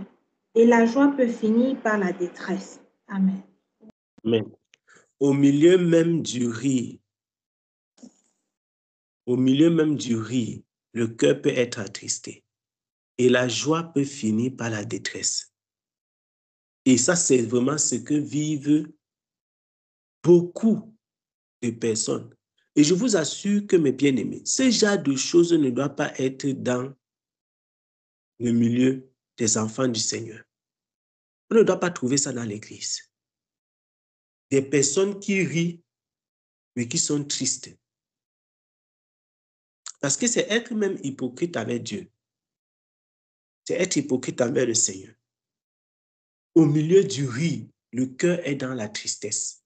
et la joie peut finir par la détresse. Amen. Amen. Au milieu même du rire, le cœur peut être attristé et la joie peut finir par la détresse. Et ça, c'est vraiment ce que vivent beaucoup de personnes. Et je vous assure que, mes bien-aimés, ce genre de choses ne doit pas être dans le milieu des enfants du Seigneur. On ne doit pas trouver ça dans l'église. Des personnes qui rient, mais qui sont tristes. Parce que c'est être même hypocrite avec Dieu. C'est être hypocrite envers le Seigneur. Au milieu du rire, le cœur est dans la tristesse.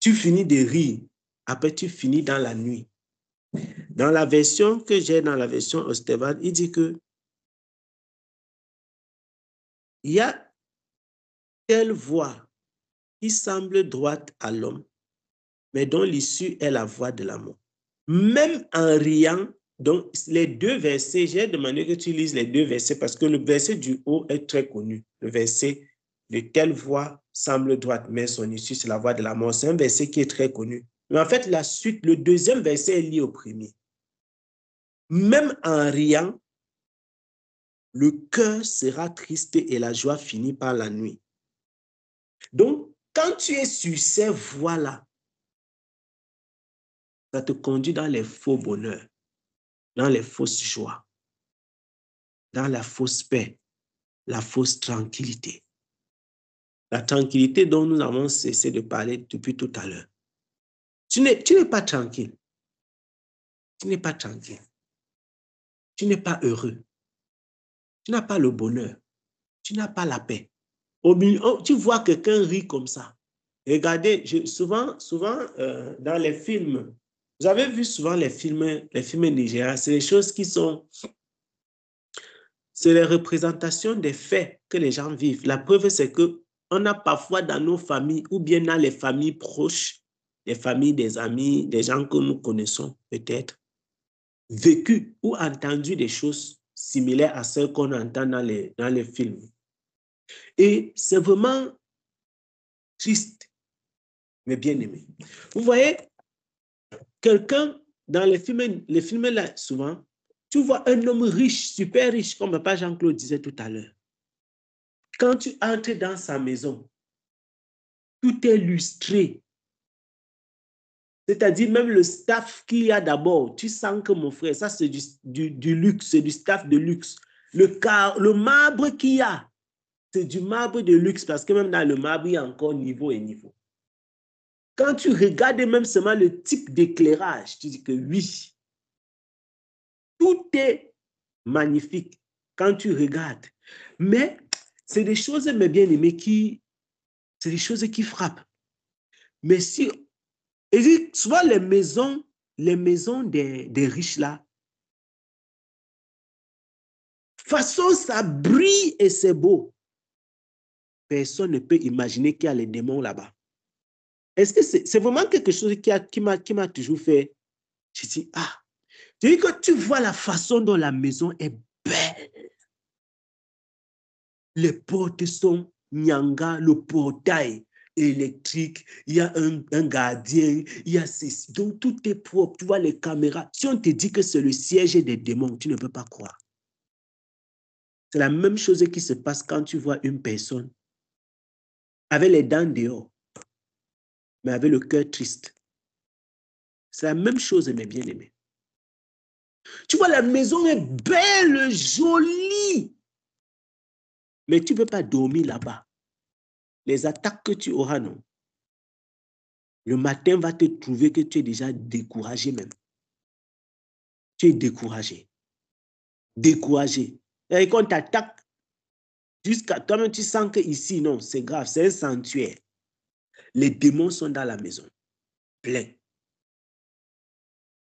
Tu finis de rire, après tu finis dans la nuit. Dans la version que j'ai, dans la version Ostevad, il dit que il y a telle voie qui semble droite à l'homme, mais dont l'issue est la voie de la mort. Même en riant, donc les deux versets, j'ai demandé que tu lises les deux versets parce que le verset du haut est très connu. Le verset de telle voie semble droite, mais son issue, c'est la voie de la mort. C'est un verset qui est très connu. Mais en fait, la suite, le deuxième verset est lié au premier. Même en riant, le cœur sera triste et la joie finit par la nuit. Donc, quand tu es sur ces voies-là, ça te conduit dans les faux bonheurs, dans les fausses joies, dans la fausse paix. la fausse tranquillité. La tranquillité dont nous avons cessé de parler depuis tout à l'heure. Tu n'es pas tranquille. Tu n'es pas tranquille. Tu n'es pas heureux. Tu n'as pas le bonheur. Tu n'as pas la paix. Tu vois quelqu'un rire comme ça. Regardez, souvent dans les films, vous avez vu souvent les films nigériens, c'est des choses qui sont... C'est les représentations des faits que les gens vivent. La preuve, c'est qu'on a parfois dans nos familles, ou bien dans les familles proches, les familles des amis, des gens que nous connaissons peut-être, vécu ou entendu des choses similaires à celles qu'on entend dans les films. Et c'est vraiment triste, mais bien aimé. Vous voyez, quelqu'un, dans les films là, souvent, tu vois un homme riche, super riche, comme Papa Jean-Claude disait tout à l'heure. Quand tu entres dans sa maison, tout est lustré. C'est-à-dire même le staff qu'il y a d'abord, tu sens que mon frère, ça c'est du luxe, c'est du staff de luxe. Le marbre qu'il y a, c'est du marbre de luxe parce que même dans le marbre, il y a encore niveau et niveau. Quand tu regardes même seulement le type d'éclairage, tu dis que oui, tout est magnifique quand tu regardes. Mais c'est des choses, mes bien-aimés, c'est des choses qui frappent. Mais si, et souvent les maisons des riches là, façon ça brille et c'est beau. Personne ne peut imaginer qu'il y a les démons là-bas. Est-ce que c'est vraiment quelque chose qui m'a toujours fait, je dis, ah, tu dis que tu vois la façon dont la maison est belle. Les portes sont nyanga, le portail électrique, il y a un gardien, il y a ceci. Donc tout est propre, tu vois les caméras. Si on te dit que c'est le siège des démons, tu ne peux pas croire. C'est la même chose qui se passe quand tu vois une personne avec les dents dehors, mais avec le cœur triste. C'est la même chose, mes bien-aimés. Tu vois, la maison est belle, jolie, mais tu ne peux pas dormir là-bas. Les attaques que tu auras, non. Le matin va te trouver que tu es déjà découragé même. Tu es découragé. Découragé. Et quand on t'attaque, jusqu'à toi-même, tu sens que ici, non, c'est grave, c'est un sanctuaire. Les démons sont dans la maison, plein.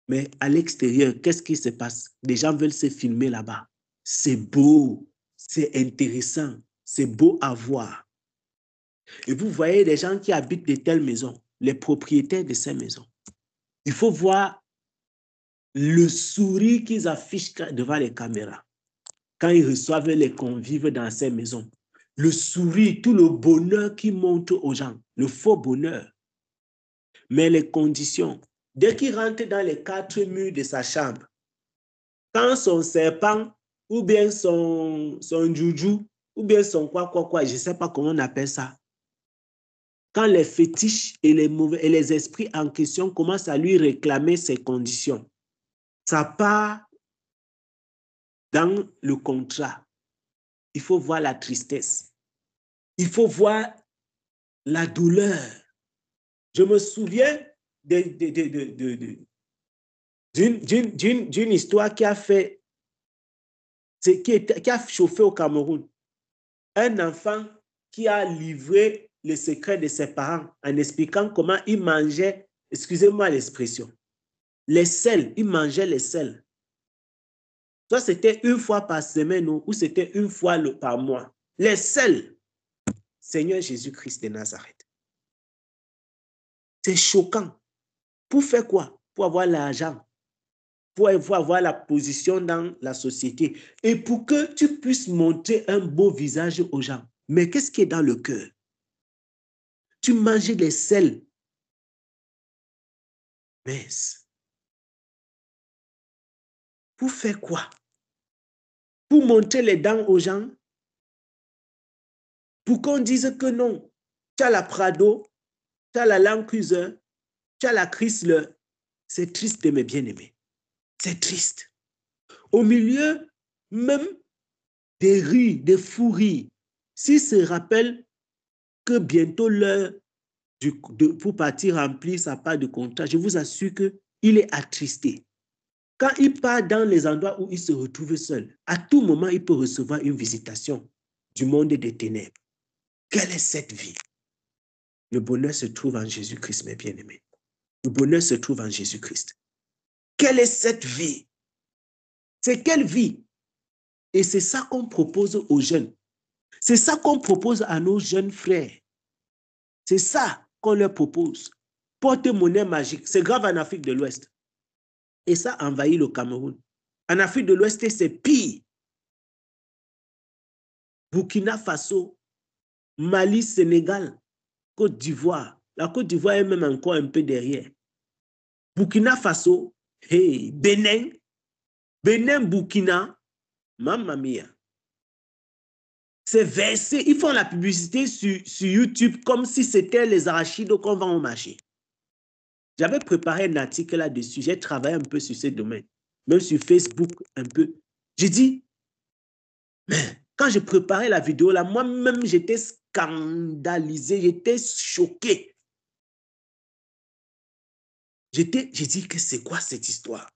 Mais à l'extérieur, qu'est-ce qui se passe? Les gens veulent se filmer là-bas. C'est beau, c'est intéressant, c'est beau à voir. Et vous voyez les gens qui habitent de telles maisons, les propriétaires de ces maisons. Il faut voir le sourire qu'ils affichent devant les caméras. Quand ils reçoivent les convives dans ces maisons. Le sourire, tout le bonheur qu'ils montrent aux gens, le faux bonheur. Mais les conditions, dès qu'il rentre dans les 4 murs de sa chambre, quand son serpent, ou bien son joujou, ou bien son quoi, je ne sais pas comment on appelle ça, quand les fétiches et les esprits en question commencent à lui réclamer ses conditions, ça part dans le contrat. Il faut voir la tristesse. Il faut voir la douleur. Je me souviens d'une histoire qui a chauffé au Cameroun. Un enfant qui a livré le secret de ses parents en expliquant comment il mangeait, excusez-moi l'expression, les sels, il mangeait les sels. Soit c'était une fois par semaine ou c'était une fois par mois. Les sels, Seigneur Jésus-Christ de Nazareth. C'est choquant. Pour faire quoi? Pour avoir l'argent, pour avoir la position dans la société et pour que tu puisses montrer un beau visage aux gens. Mais qu'est-ce qui est dans le cœur? Tu manges des sels. Mince. Pour faire quoi? Pour montrer les dents aux gens? Pour qu'on dise que non, tu as la Prado, tu as la Land Cruiser, tu as la Chrysler. C'est triste, mes bien-aimés. C'est triste. Au milieu même des rires, des fous rires. S'il se rappelle que bientôt l'heure pour partir remplir sa part de contrat, je vous assure qu'il est attristé. Quand il part dans les endroits où il se retrouve seul, à tout moment, il peut recevoir une visitation du monde des ténèbres. Quelle est cette vie? Le bonheur se trouve en Jésus-Christ, mes bien-aimés. Le bonheur se trouve en Jésus-Christ. Quelle est cette vie? C'est quelle vie? Et c'est ça qu'on propose aux jeunes. C'est ça qu'on propose à nos jeunes frères. C'est ça qu'on leur propose. Porte-monnaie magique. C'est grave en Afrique de l'Ouest. Et ça envahit le Cameroun. En Afrique de l'Ouest, c'est pire. Burkina Faso, Mali, Sénégal, Côte d'Ivoire. La Côte d'Ivoire est même encore un peu derrière. Burkina Faso, hey, Bénin, Burkina, mamma mia. C'est versé. Ils font la publicité sur YouTube comme si c'était les arachides qu'on vend au marché. J'avais préparé un article là-dessus. J'ai travaillé un peu sur ce domaine. Même sur Facebook un peu. J'ai dit, mais quand je préparais la vidéo là, moi-même j'étais scandalisé, j'étais choqué. J'ai dit que c'est quoi cette histoire?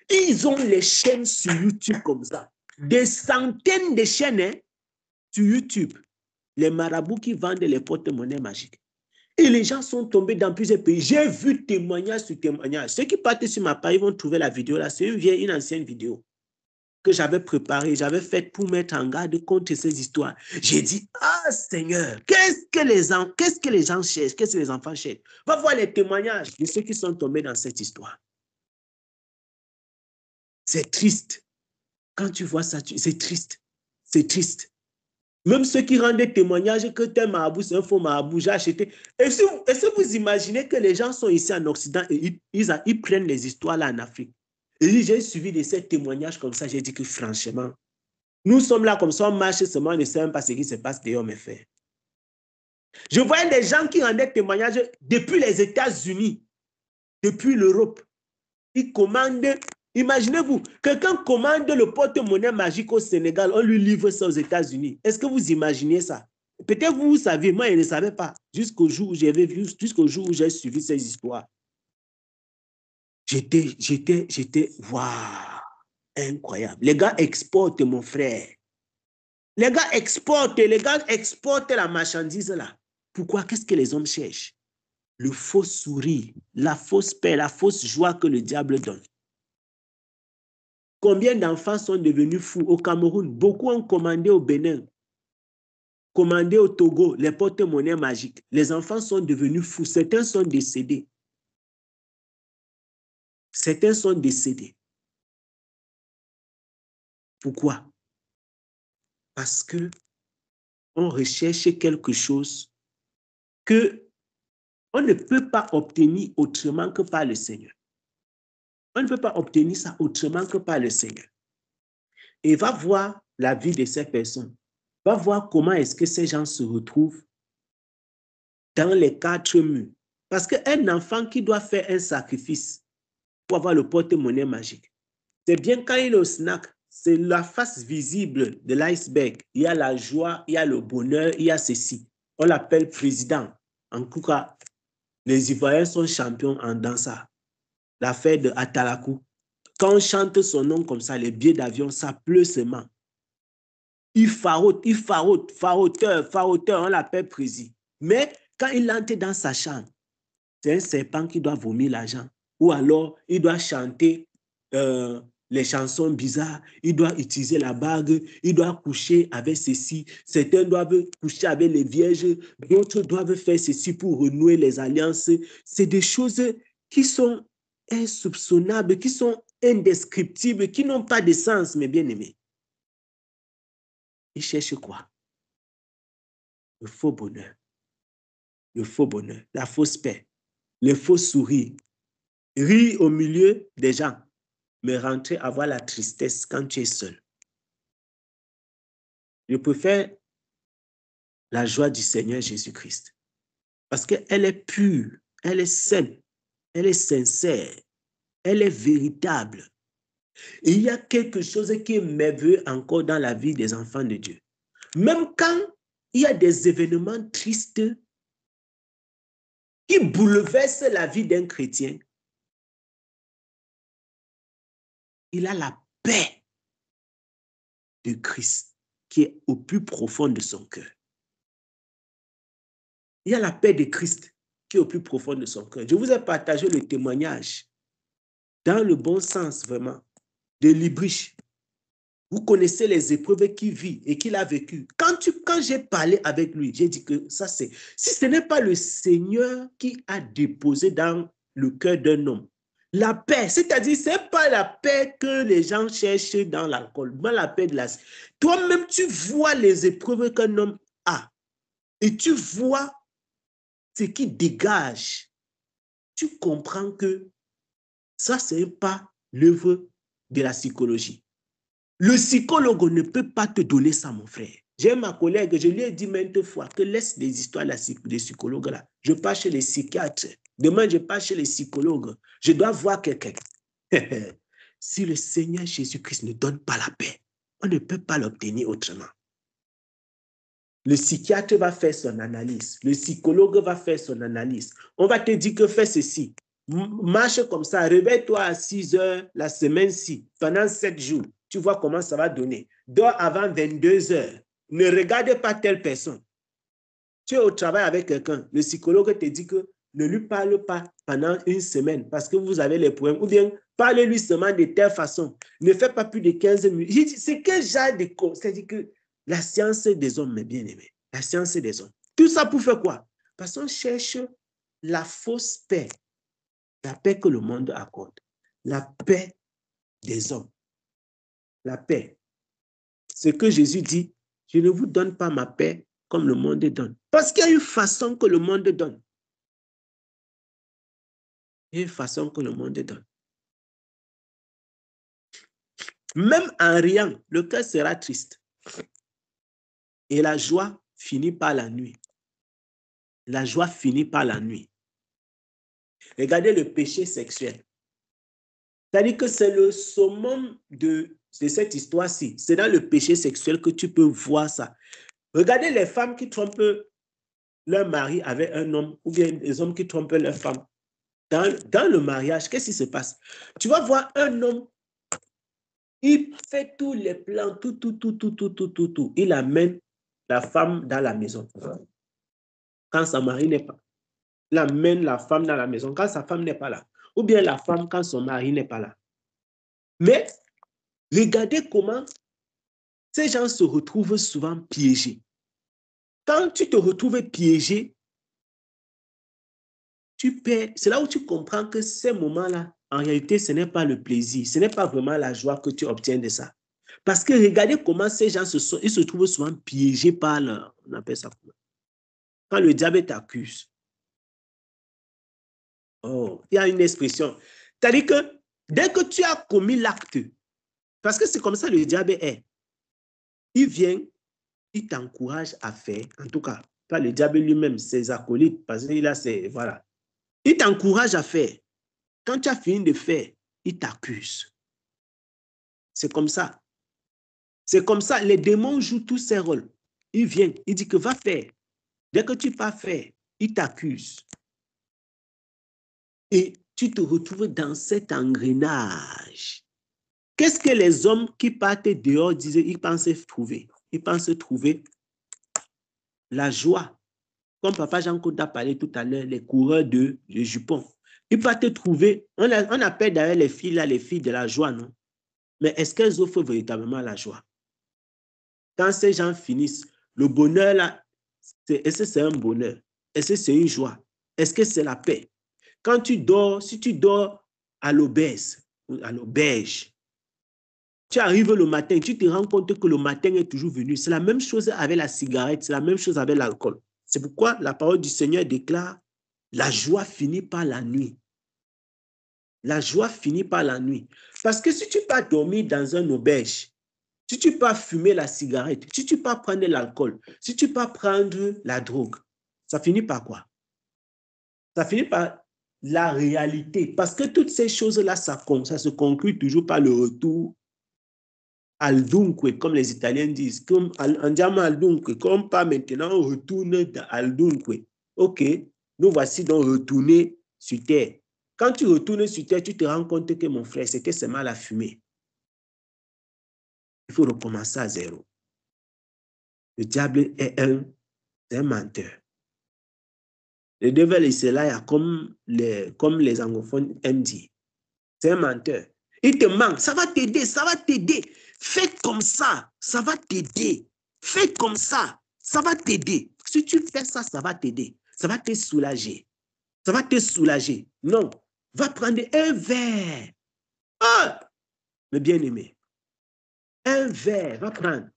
Ils ont les chaînes sur YouTube comme ça. Des centaines de chaînes hein, sur YouTube. Les marabouts qui vendent les porte-monnaies magiques. Et les gens sont tombés dans plusieurs pays. J'ai vu témoignage sur témoignage. Ceux qui partent sur ma page, ils vont trouver la vidéo là. C'est une ancienne vidéo que j'avais préparée, j'avais faite pour mettre en garde contre ces histoires. J'ai dit, ah Seigneur, qu'est-ce que les gens cherchent? Qu'est-ce que les enfants cherchent? Va voir les témoignages de ceux qui sont tombés dans cette histoire. C'est triste. Quand tu vois ça, c'est triste. C'est triste. Même ceux qui rendent des témoignages que tel marabout, c'est un faux marabout, j'ai acheté. Est-ce que vous imaginez que les gens sont ici en Occident et ils prennent les histoires là en Afrique? Et j'ai suivi de ces témoignages comme ça, j'ai dit que franchement, nous sommes là comme ça, on marche seulement, on ne sait même pas ce qui se passe dehors, mes frères. Je voyais des gens qui rendaient témoignages depuis les États-Unis, depuis l'Europe. Ils commandent. Imaginez-vous, quelqu'un commande le porte-monnaie magique au Sénégal, on lui livre ça aux États-Unis. Est-ce que vous imaginez ça? Peut-être vous savez, moi je ne savais pas, jusqu'au jour où j'avais vu, jusqu'au jour où j'ai suivi ces histoires. J'étais, waouh, incroyable. Les gars exportent, mon frère. Les gars exportent la marchandise là. Pourquoi? Qu'est-ce que les hommes cherchent? Le faux sourire, la fausse paix, la fausse joie que le diable donne. Combien d'enfants sont devenus fous au Cameroun? Beaucoup ont commandé au Bénin, commandé au Togo, les porte-monnaies magiques. Les enfants sont devenus fous. Certains sont décédés. Certains sont décédés. Pourquoi? Parce que on recherche quelque chose que on ne peut pas obtenir autrement que par le Seigneur. On ne peut pas obtenir ça autrement que par le Seigneur. Et va voir la vie de ces personnes. Va voir comment est-ce que ces gens se retrouvent dans les quatre murs. Parce qu'un enfant qui doit faire un sacrifice pour avoir le porte-monnaie magique, c'est bien quand il est au snack, c'est la face visible de l'iceberg. Il y a la joie, il y a le bonheur, il y a ceci. On l'appelle président. En tout cas, les Ivoiriens sont champions dans ça. L'affaire de Atalakou. Quand on chante son nom comme ça, les billets d'avion, ça pleut seulement. Il faroteur, on l'appelle président. Mais quand il entre dans sa chambre, c'est un serpent qui doit vomir l'argent. Ou alors, il doit chanter les chansons bizarres, il doit utiliser la bague, il doit coucher avec ceci. Certains doivent coucher avec les vierges, d'autres doivent faire ceci pour renouer les alliances. C'est des choses qui sont insoupçonnables, qui sont indescriptibles, qui n'ont pas de sens, mes bien-aimés. Ils cherchent quoi? Le faux bonheur. Le faux bonheur, la fausse paix, le faux sourire. Rire au milieu des gens, mais rentrer avoir la tristesse quand tu es seul. Je préfère la joie du Seigneur Jésus-Christ. Parce qu'elle est pure, elle est saine, elle est sincère, elle est véritable. Et il y a quelque chose qui est merveilleux encore dans la vie des enfants de Dieu. Même quand il y a des événements tristes qui bouleversent la vie d'un chrétien, il a la paix de Christ qui est au plus profond de son cœur. Il y a la paix de Christ qui est au plus profond de son cœur. Je vous ai partagé le témoignage dans le bon sens vraiment de Librich. Vous connaissez les épreuves qu'il vit et qu'il a vécues. Quand j'ai parlé avec lui, j'ai dit que ça c'est... Si ce n'est pas le Seigneur qui a déposé dans le cœur d'un homme, la paix, c'est-à-dire ce n'est pas la paix que les gens cherchent dans l'alcool, mais la paix de la... Toi-même, tu vois les épreuves qu'un homme a et tu vois ce qui dégage. Tu comprends que ça, ce n'est pas l'œuvre de la psychologie. Le psychologue ne peut pas te donner ça, mon frère. J'ai ma collègue, je lui ai dit maintes fois que laisse les histoires des psychologues là. Je pars chez les psychiatres. Demain, je pars chez les psychologues. Je dois voir quelqu'un. Si le Seigneur Jésus-Christ ne donne pas la paix, on ne peut pas l'obtenir autrement. Le psychiatre va faire son analyse. Le psychologue va faire son analyse. On va te dire que fais ceci. Marche comme ça. Réveille-toi à 6 heures la semaine-ci, pendant 7 jours. Tu vois comment ça va donner. Dors avant 22 heures. Ne regarde pas telle personne. Tu es au travail avec quelqu'un. Le psychologue te dit que ne lui parle pas pendant une semaine parce que vous avez les problèmes. Ou bien parle-lui seulement de telle façon. Ne fais pas plus de 15 minutes. C'est quel genre de... C'est-à-dire que la science des hommes, mes bien-aimés. La science des hommes. Tout ça pour faire quoi? Parce qu'on cherche la fausse paix. La paix que le monde accorde. La paix des hommes. La paix. Ce que Jésus dit, je ne vous donne pas ma paix comme le monde donne. Parce qu'il y a une façon que le monde donne. Il y a une façon que le monde donne. Même en riant, le cœur sera triste. Et la joie finit par la nuit. La joie finit par la nuit. Regardez le péché sexuel. C'est-à-dire que c'est le summum de cette histoire-ci. C'est dans le péché sexuel que tu peux voir ça. Regardez les femmes qui trompent leur mari avec un homme, ou bien les hommes qui trompent leur femme. Dans le mariage, qu'est-ce qui se passe? Tu vas voir un homme, il fait tous les plans, tout. Il amène la femme dans la maison. Quand sa mari n'est pas. Il amène la femme dans la maison quand sa femme n'est pas là. Ou bien la femme quand son mari n'est pas là. Mais regardez comment ces gens se retrouvent souvent piégés. Quand tu te retrouves piégé, tu perds. C'est là où tu comprends que ces moments-là, en réalité, ce n'est pas le plaisir. Ce n'est pas vraiment la joie que tu obtiens de ça. Parce que regardez comment ces gens ils se trouvent souvent piégés par leur... On appelle ça comment? Quand le diable t'accuse. Oh, il y a une expression. C'est-à-dire que dès que tu as commis l'acte, parce que c'est comme ça le diable est, il vient, il t'encourage à faire, en tout cas, pas le diable lui-même, ses acolytes, parce qu'il a ses... Voilà. Il t'encourage à faire. Quand tu as fini de faire, il t'accuse. C'est comme ça. C'est comme ça. Les démons jouent tous ces rôles. Il vient, il dit que va faire. Dès que tu pars faire, il t'accuse. Et tu te retrouves dans cet engrenage. Qu'est-ce que les hommes qui partent dehors disaient? Ils pensaient trouver. Ils pensent trouver la joie. Comme Papa Jean-Claude a parlé tout à l'heure, les coureurs de jupons. Ils partent trouver, on appelle d'ailleurs les filles là, les filles de la joie, non? Mais est-ce qu'elles offrent véritablement la joie? Quand ces gens finissent, le bonheur là, est-ce que c'est un bonheur? Est-ce que c'est une joie? Est-ce que c'est la paix? Quand tu dors, si tu dors à l'auberge, tu arrives le matin, tu te rends compte que le matin est toujours venu. C'est la même chose avec la cigarette, c'est la même chose avec l'alcool. C'est pourquoi la parole du Seigneur déclare, la joie finit par la nuit. La joie finit par la nuit. Parce que si tu pars dormir dans un auberge, si tu pars fumer la cigarette, si tu pars prendre l'alcool, si tu pars prendre la drogue, ça finit par quoi? Ça finit par la réalité. Parce que toutes ces choses-là, ça se conclut toujours par le retour al dunque, comme les Italiens disent. Comme andiamo al dunque, comme pas maintenant, on retourne al dunque. OK, nous voici donc retournés sur terre. Quand tu retournes sur terre, tu te rends compte que mon frère, c'était seulement la fumée. Il faut recommencer à zéro. Le diable est un menteur. Le devil is a liar, comme les anglophones aiment dire. C'est un menteur. Il te manque. Ça va t'aider, ça va t'aider. Fais comme ça, ça va t'aider. Fais comme ça, ça va t'aider. Si tu fais ça, ça va t'aider. Ça va te soulager. Ça va te soulager. Non. Va prendre un verre. Ah! Le bien-aimé. Un verre. Va prendre.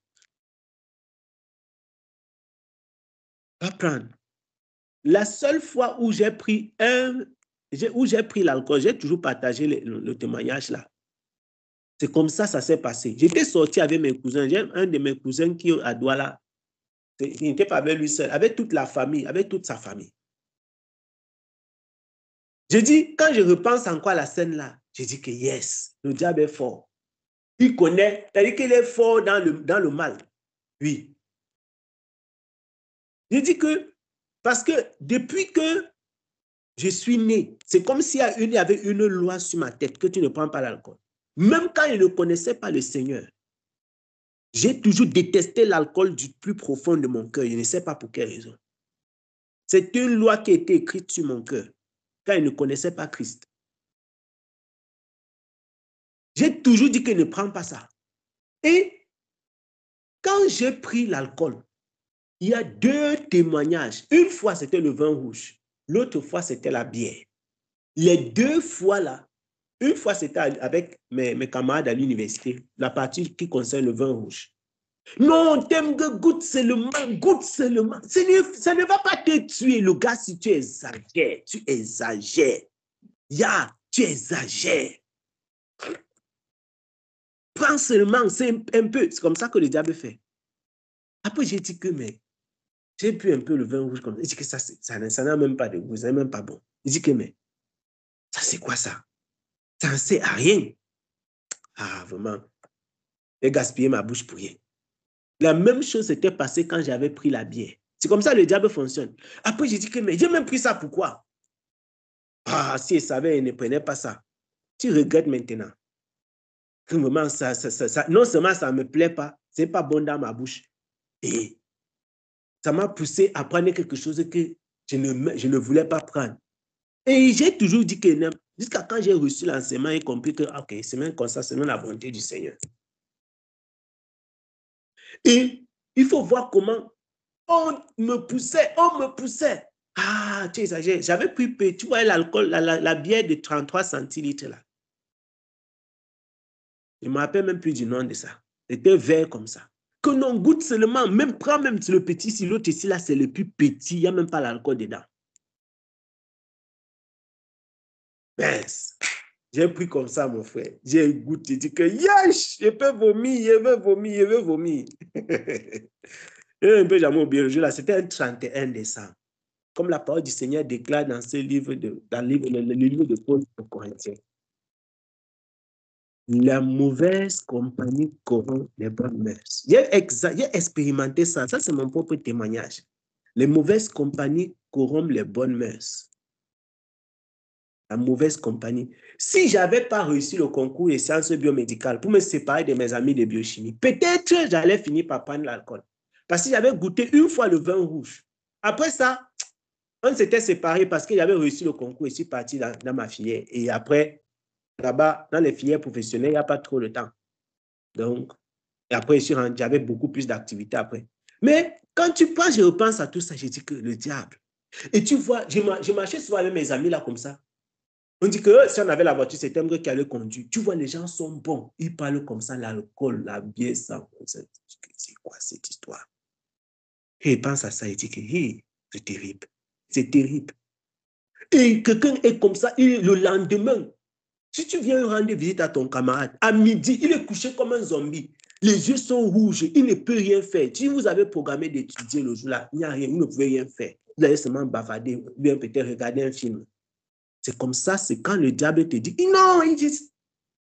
Va prendre. La seule fois où j'ai pris l'alcool, j'ai toujours partagé le témoignage là. C'est comme ça s'est passé. J'étais sorti avec mes cousins. J'ai un de mes cousins qui est à Douala. Il n'était pas avec lui seul, avec toute la famille, avec toute sa famille. Je dis, quand je repense encore à la scène là, je dis que yes, le diable est fort. Il connaît, c'est-à-dire qu'il est fort dans le mal. Oui. Je dis que, parce que depuis que je suis né, c'est comme s'il y avait une loi sur ma tête que tu ne prends pas l'alcool. Même quand je ne connaissais pas le Seigneur, j'ai toujours détesté l'alcool du plus profond de mon cœur. Je ne sais pas pour quelle raison. C'est une loi qui a été écrite sur mon cœur quand je ne connaissais pas Christ. J'ai toujours dit que ne prends pas ça. Et quand j'ai pris l'alcool, il y a 2 témoignages. Une fois, c'était le vin rouge. L'autre fois, c'était la bière. Les 2 fois là, une fois, c'était avec mes camarades à l'université, la partie qui concerne le vin rouge. Non, t'aimes que goûte seulement, goûte seulement. Ça ne va pas te tuer, le gars, si tu exagères. Tu exagères. Tu exagères. Prends seulement, c'est un peu. C'est comme ça que le diable fait. Après, j'ai dit que, mais, j'ai bu un peu le vin rouge comme ça. Il dit que ça n'a même pas de goût, ça n'est même pas bon. Il dit que, mais, ça c'est quoi ça? Ça ne sert à rien. Ah, vraiment. J'ai gaspillé ma bouche pour rien. La même chose s'était passée quand j'avais pris la bière. C'est comme ça que le diable fonctionne. Après, j'ai dit que, mais j'ai même pris ça, pourquoi? Ah, si il savait, il ne prenait pas ça. Tu regrettes maintenant. Que vraiment, non seulement ça ne me plaît pas, ce n'est pas bon dans ma bouche. Et ça m'a poussé à prendre quelque chose que je ne voulais pas prendre. Et j'ai toujours dit que non. Jusqu'à quand j'ai reçu l'enseignement et compris que, ok, c'est même comme ça, c'est même la volonté du Seigneur. Et il faut voir comment on me poussait. Ah, tu exagères. J'avais pris, tu vois, l'alcool, la bière de 33 centilitres là. Je ne me rappelle même plus du nom de ça. C'était vert comme ça. Que l'on goûte seulement, même prends même le petit, si l'autre ici là, c'est le plus petit, il n'y a même pas l'alcool dedans. Mince. J'ai pris comme ça, mon frère. J'ai goûté, j'ai dit que yes, je peux vomir, je veux vomir. Et un peu jamais oublié le jour là, c'était un 31 décembre. Comme la parole du Seigneur déclare dans ce livre le livre de Paul aux Corinthiens. La mauvaise compagnie corrompt les bonnes mœurs. J'ai expérimenté ça. Ça, c'est mon propre témoignage. Les mauvaises compagnies corrompent les bonnes mœurs. La mauvaise compagnie. Si je n'avais pas réussi le concours des sciences biomédicales pour me séparer de mes amis de biochimie, peut-être j'allais finir par prendre l'alcool. Parce que j'avais goûté une fois le vin rouge. Après ça, on s'était séparés parce que j'avais réussi le concours et je suis parti dans ma filière. Et après, là-bas, dans les filières professionnelles, il n'y a pas trop de temps. Donc, et après, j'avais beaucoup plus d'activités après. Mais quand je repense à tout ça, je dis que le diable. Et tu vois, je marchais souvent avec mes amis là comme ça. On dit que si on avait la voiture, c'était un gars qui allait conduire. Tu vois, les gens sont bons. Ils parlent comme ça, l'alcool, la bière, ça. C'est quoi cette histoire? Et il pense à ça, il dit que hey, c'est terrible. C'est terrible. Et quelqu'un est comme ça, le lendemain, si tu viens rendre visite à ton camarade, à midi, il est couché comme un zombie. Les yeux sont rouges, il ne peut rien faire. Si vous avez programmé d'étudier le jour-là, il n'y a rien, vous ne pouvez rien faire. Vous allez seulement bavarder, ou bien peut-être regarder un film. C'est comme ça, c'est quand le diable te dit, non, il dit,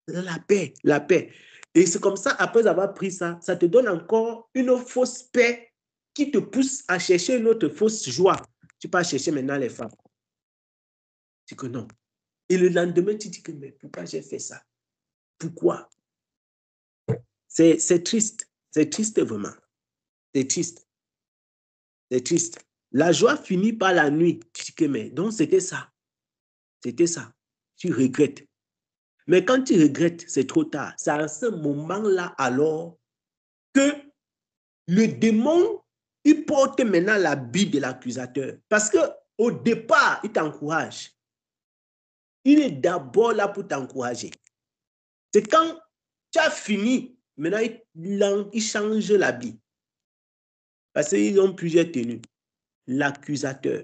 la paix, la paix. Et c'est comme ça, après avoir pris ça, ça te donne encore une fausse paix qui te pousse à chercher une autre fausse joie. Tu peux chercher maintenant les femmes. Tu dis que non. Et le lendemain, tu dis que, mais pourquoi j'ai fait ça? Pourquoi? C'est triste. C'est triste vraiment. C'est triste. C'est triste. La joie finit par la nuit. Tu dis que, mais donc c'était ça. C'était ça. Tu regrettes. Mais quand tu regrettes, c'est trop tard. C'est à ce moment-là alors que le démon, il porte maintenant l'habit de l'accusateur. Parce qu'au départ, il t'encourage. Il est d'abord là pour t'encourager. C'est quand tu as fini, maintenant il change l'habit. Parce qu'ils ont plusieurs tenues. L'accusateur.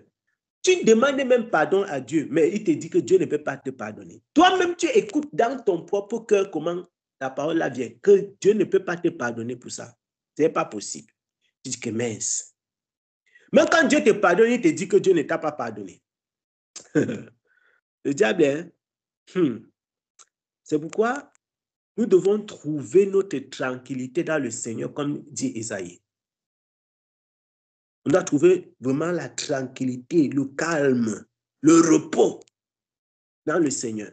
Tu ne demandes même pardon à Dieu, mais il te dit que Dieu ne peut pas te pardonner. Toi-même, tu écoutes dans ton propre cœur comment ta parole là vient, que Dieu ne peut pas te pardonner pour ça. Ce n'est pas possible. Tu dis que mince. Même quand Dieu te pardonne, il te dit que Dieu ne t'a pas pardonné. Le diable, hein? C'est pourquoi nous devons trouver notre tranquillité dans le Seigneur, comme dit Isaïe. On doit trouver vraiment la tranquillité, le calme, le repos dans le Seigneur.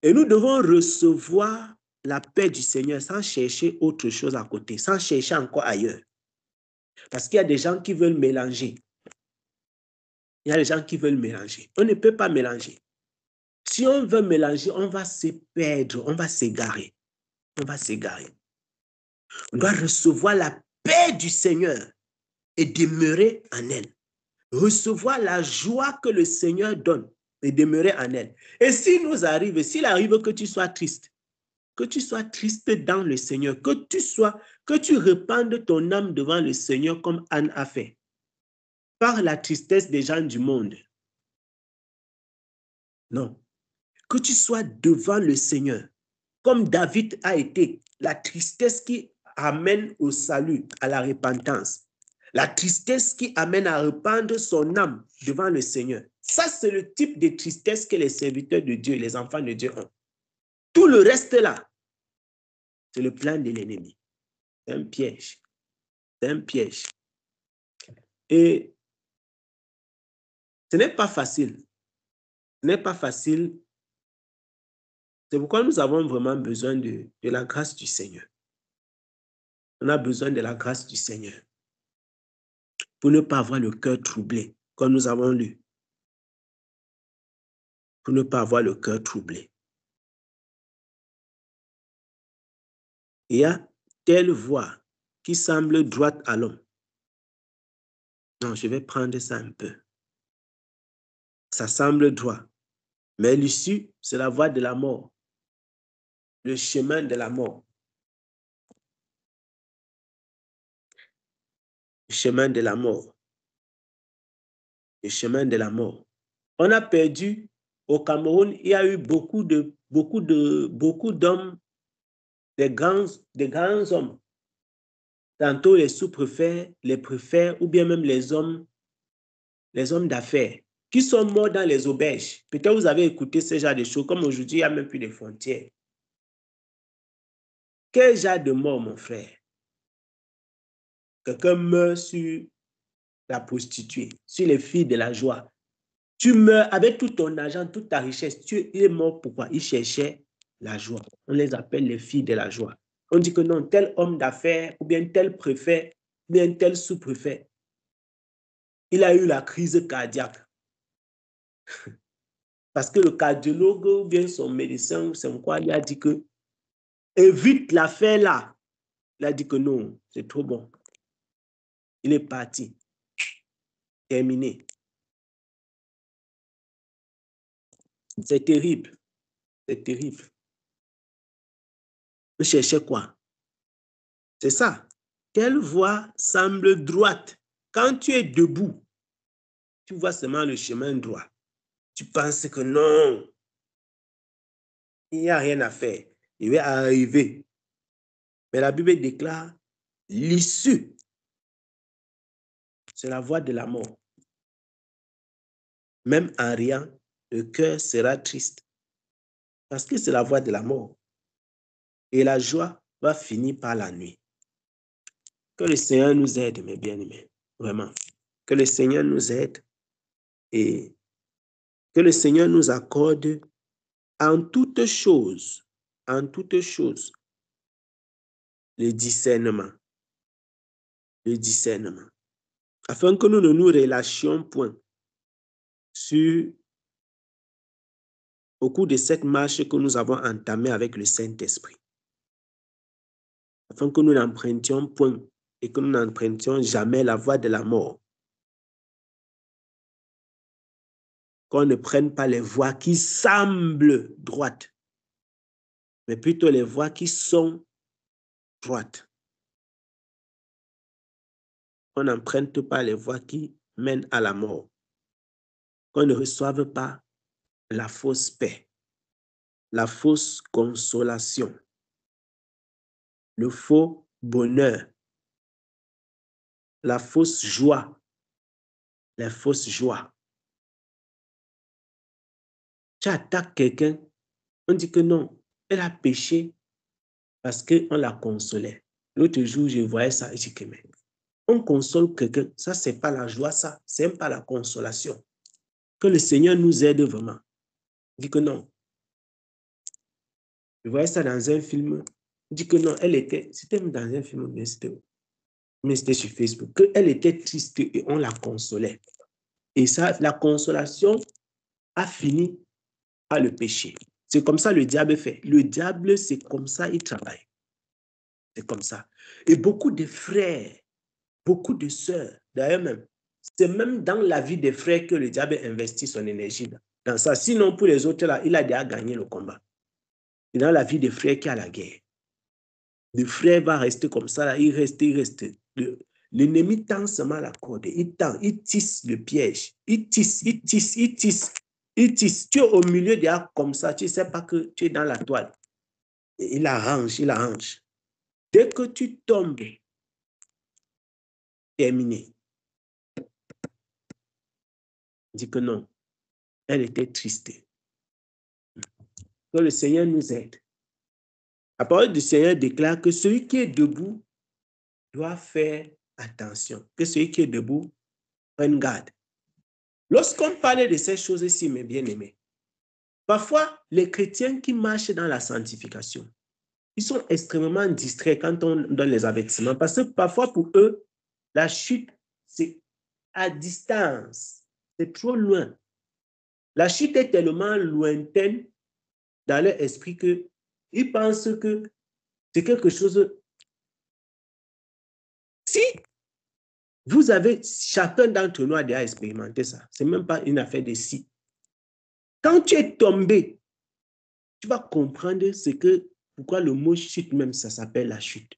Et nous devons recevoir la paix du Seigneur sans chercher autre chose à côté, sans chercher encore ailleurs. Parce qu'il y a des gens qui veulent mélanger. Il y a des gens qui veulent mélanger. On ne peut pas mélanger. Si on veut mélanger, on va se perdre, on va s'égarer. On va s'égarer. On doit recevoir la paix du Seigneur et demeurer en elle. Recevoir la joie que le Seigneur donne et demeurer en elle. Et s'il arrive que tu sois triste dans le Seigneur, que tu répandes ton âme devant le Seigneur comme Anne a fait, par la tristesse des gens du monde. Non. Que tu sois devant le Seigneur, comme David a été, la tristesse qui amène au salut, à la repentance. La tristesse qui amène à répandre son âme devant le Seigneur. Ça, c'est le type de tristesse que les serviteurs de Dieu, les enfants de Dieu ont. Tout le reste là, c'est le plan de l'ennemi. C'est un piège. C'est un piège. Et ce n'est pas facile. Ce n'est pas facile. C'est pourquoi nous avons vraiment besoin de la grâce du Seigneur. On a besoin de la grâce du Seigneur pour ne pas avoir le cœur troublé, comme nous avons lu. Pour ne pas avoir le cœur troublé. Il y a telle voie qui semble droite à l'homme. Non, je vais prendre ça un peu. Ça semble droit. Mais l'issue, c'est la voie de la mort. Le chemin de la mort. Le chemin de la mort. Le chemin de la mort. On a perdu au Cameroun, il y a eu beaucoup d'hommes, des grands hommes. Tantôt les sous-préfets, les préfets, ou bien même les hommes d'affaires, qui sont morts dans les auberges. Peut-être vous avez écouté ce genre de choses, comme aujourd'hui, il n'y a même plus de frontières. Quel genre de mort, mon frère? Quelqu'un meurt sur la prostituée, sur les filles de la joie. Tu meurs avec tout ton argent, toute ta richesse. Il est mort pourquoi? Il cherchait la joie. On les appelle les filles de la joie. On dit que non, tel homme d'affaires, ou bien tel préfet, ou bien tel sous-préfet, il a eu la crise cardiaque. Parce que le cardiologue ou bien son médecin, c'est quoi, il a dit que évite l'affaire là. Il a dit que non, c'est trop bon. Il est parti. Terminé. C'est terrible. C'est terrible. Vous cherchez quoi? C'est ça. Quelle voie semble droite? Quand tu es debout, tu vois seulement le chemin droit. Tu penses que non, il n'y a rien à faire. Il va arriver. Mais la Bible déclare l'issue. C'est la voie de la mort. Même en riant, le cœur sera triste. Parce que c'est la voie de la mort. Et la joie va finir par la nuit. Que le Seigneur nous aide, mes bien-aimés. Vraiment. Que le Seigneur nous aide et que le Seigneur nous accorde en toutes choses, le discernement, afin que nous ne nous relâchions point au cours de cette marche que nous avons entamée avec le Saint-Esprit, afin que nous n'empruntions point et que nous n'empruntions jamais la voie de la mort, qu'on ne prenne pas les voies qui semblent droites, mais plutôt les voies qui sont droites. On n'emprunte pas les voies qui mènent à la mort. Qu'on ne reçoive pas la fausse paix, la fausse consolation, le faux bonheur, la fausse joie, les fausses joies. Tu attaques quelqu'un, on dit que non, elle a péché parce qu'on la consolait. L'autre jour, je voyais ça et je dis que mais on console quelqu'un, ça c'est pas la joie, ça, c'est pas la consolation. Que le Seigneur nous aide vraiment. Il dit que non. Je voyais ça dans un film. Il dit que non, c'était dans un film, mais c'était sur Facebook, qu'elle était triste et on la consolait. Et ça, la consolation a fini par le péché. C'est comme ça le diable fait. Le diable, c'est comme ça il travaille. C'est comme ça. Et beaucoup de frères, beaucoup de sœurs, d'ailleurs même, c'est même dans la vie des frères que le diable investit son énergie dans ça. Sinon, pour les autres, là, il a déjà gagné le combat. C'est dans la vie des frères qu'il y a la guerre. Le frère va rester comme ça, là, il reste. L'ennemi tend seulement la corde. Il tisse le piège. Il tisse. Tu es au milieu déjà comme ça, tu ne sais pas que tu es dans la toile. Et il arrange. Dès que tu tombes, terminé. Il dit que non, elle était triste. Que le Seigneur nous aide. La parole du Seigneur déclare que celui qui est debout doit faire attention. Que celui qui est debout prenne garde. Lorsqu'on parle de ces choses-ci, mes bien-aimés, parfois, les chrétiens qui marchent dans la sanctification, ils sont extrêmement distraits quand on donne les avertissements parce que parfois, pour eux, la chute, c'est à distance. C'est trop loin. La chute est tellement lointaine dans leur esprit qu'ils pensent que c'est quelque chose. Si vous avez, chacun d'entre nous a déjà expérimenté ça, ce n'est même pas une affaire de si. Quand tu es tombé, tu vas comprendre pourquoi le mot chute même, ça s'appelle la chute.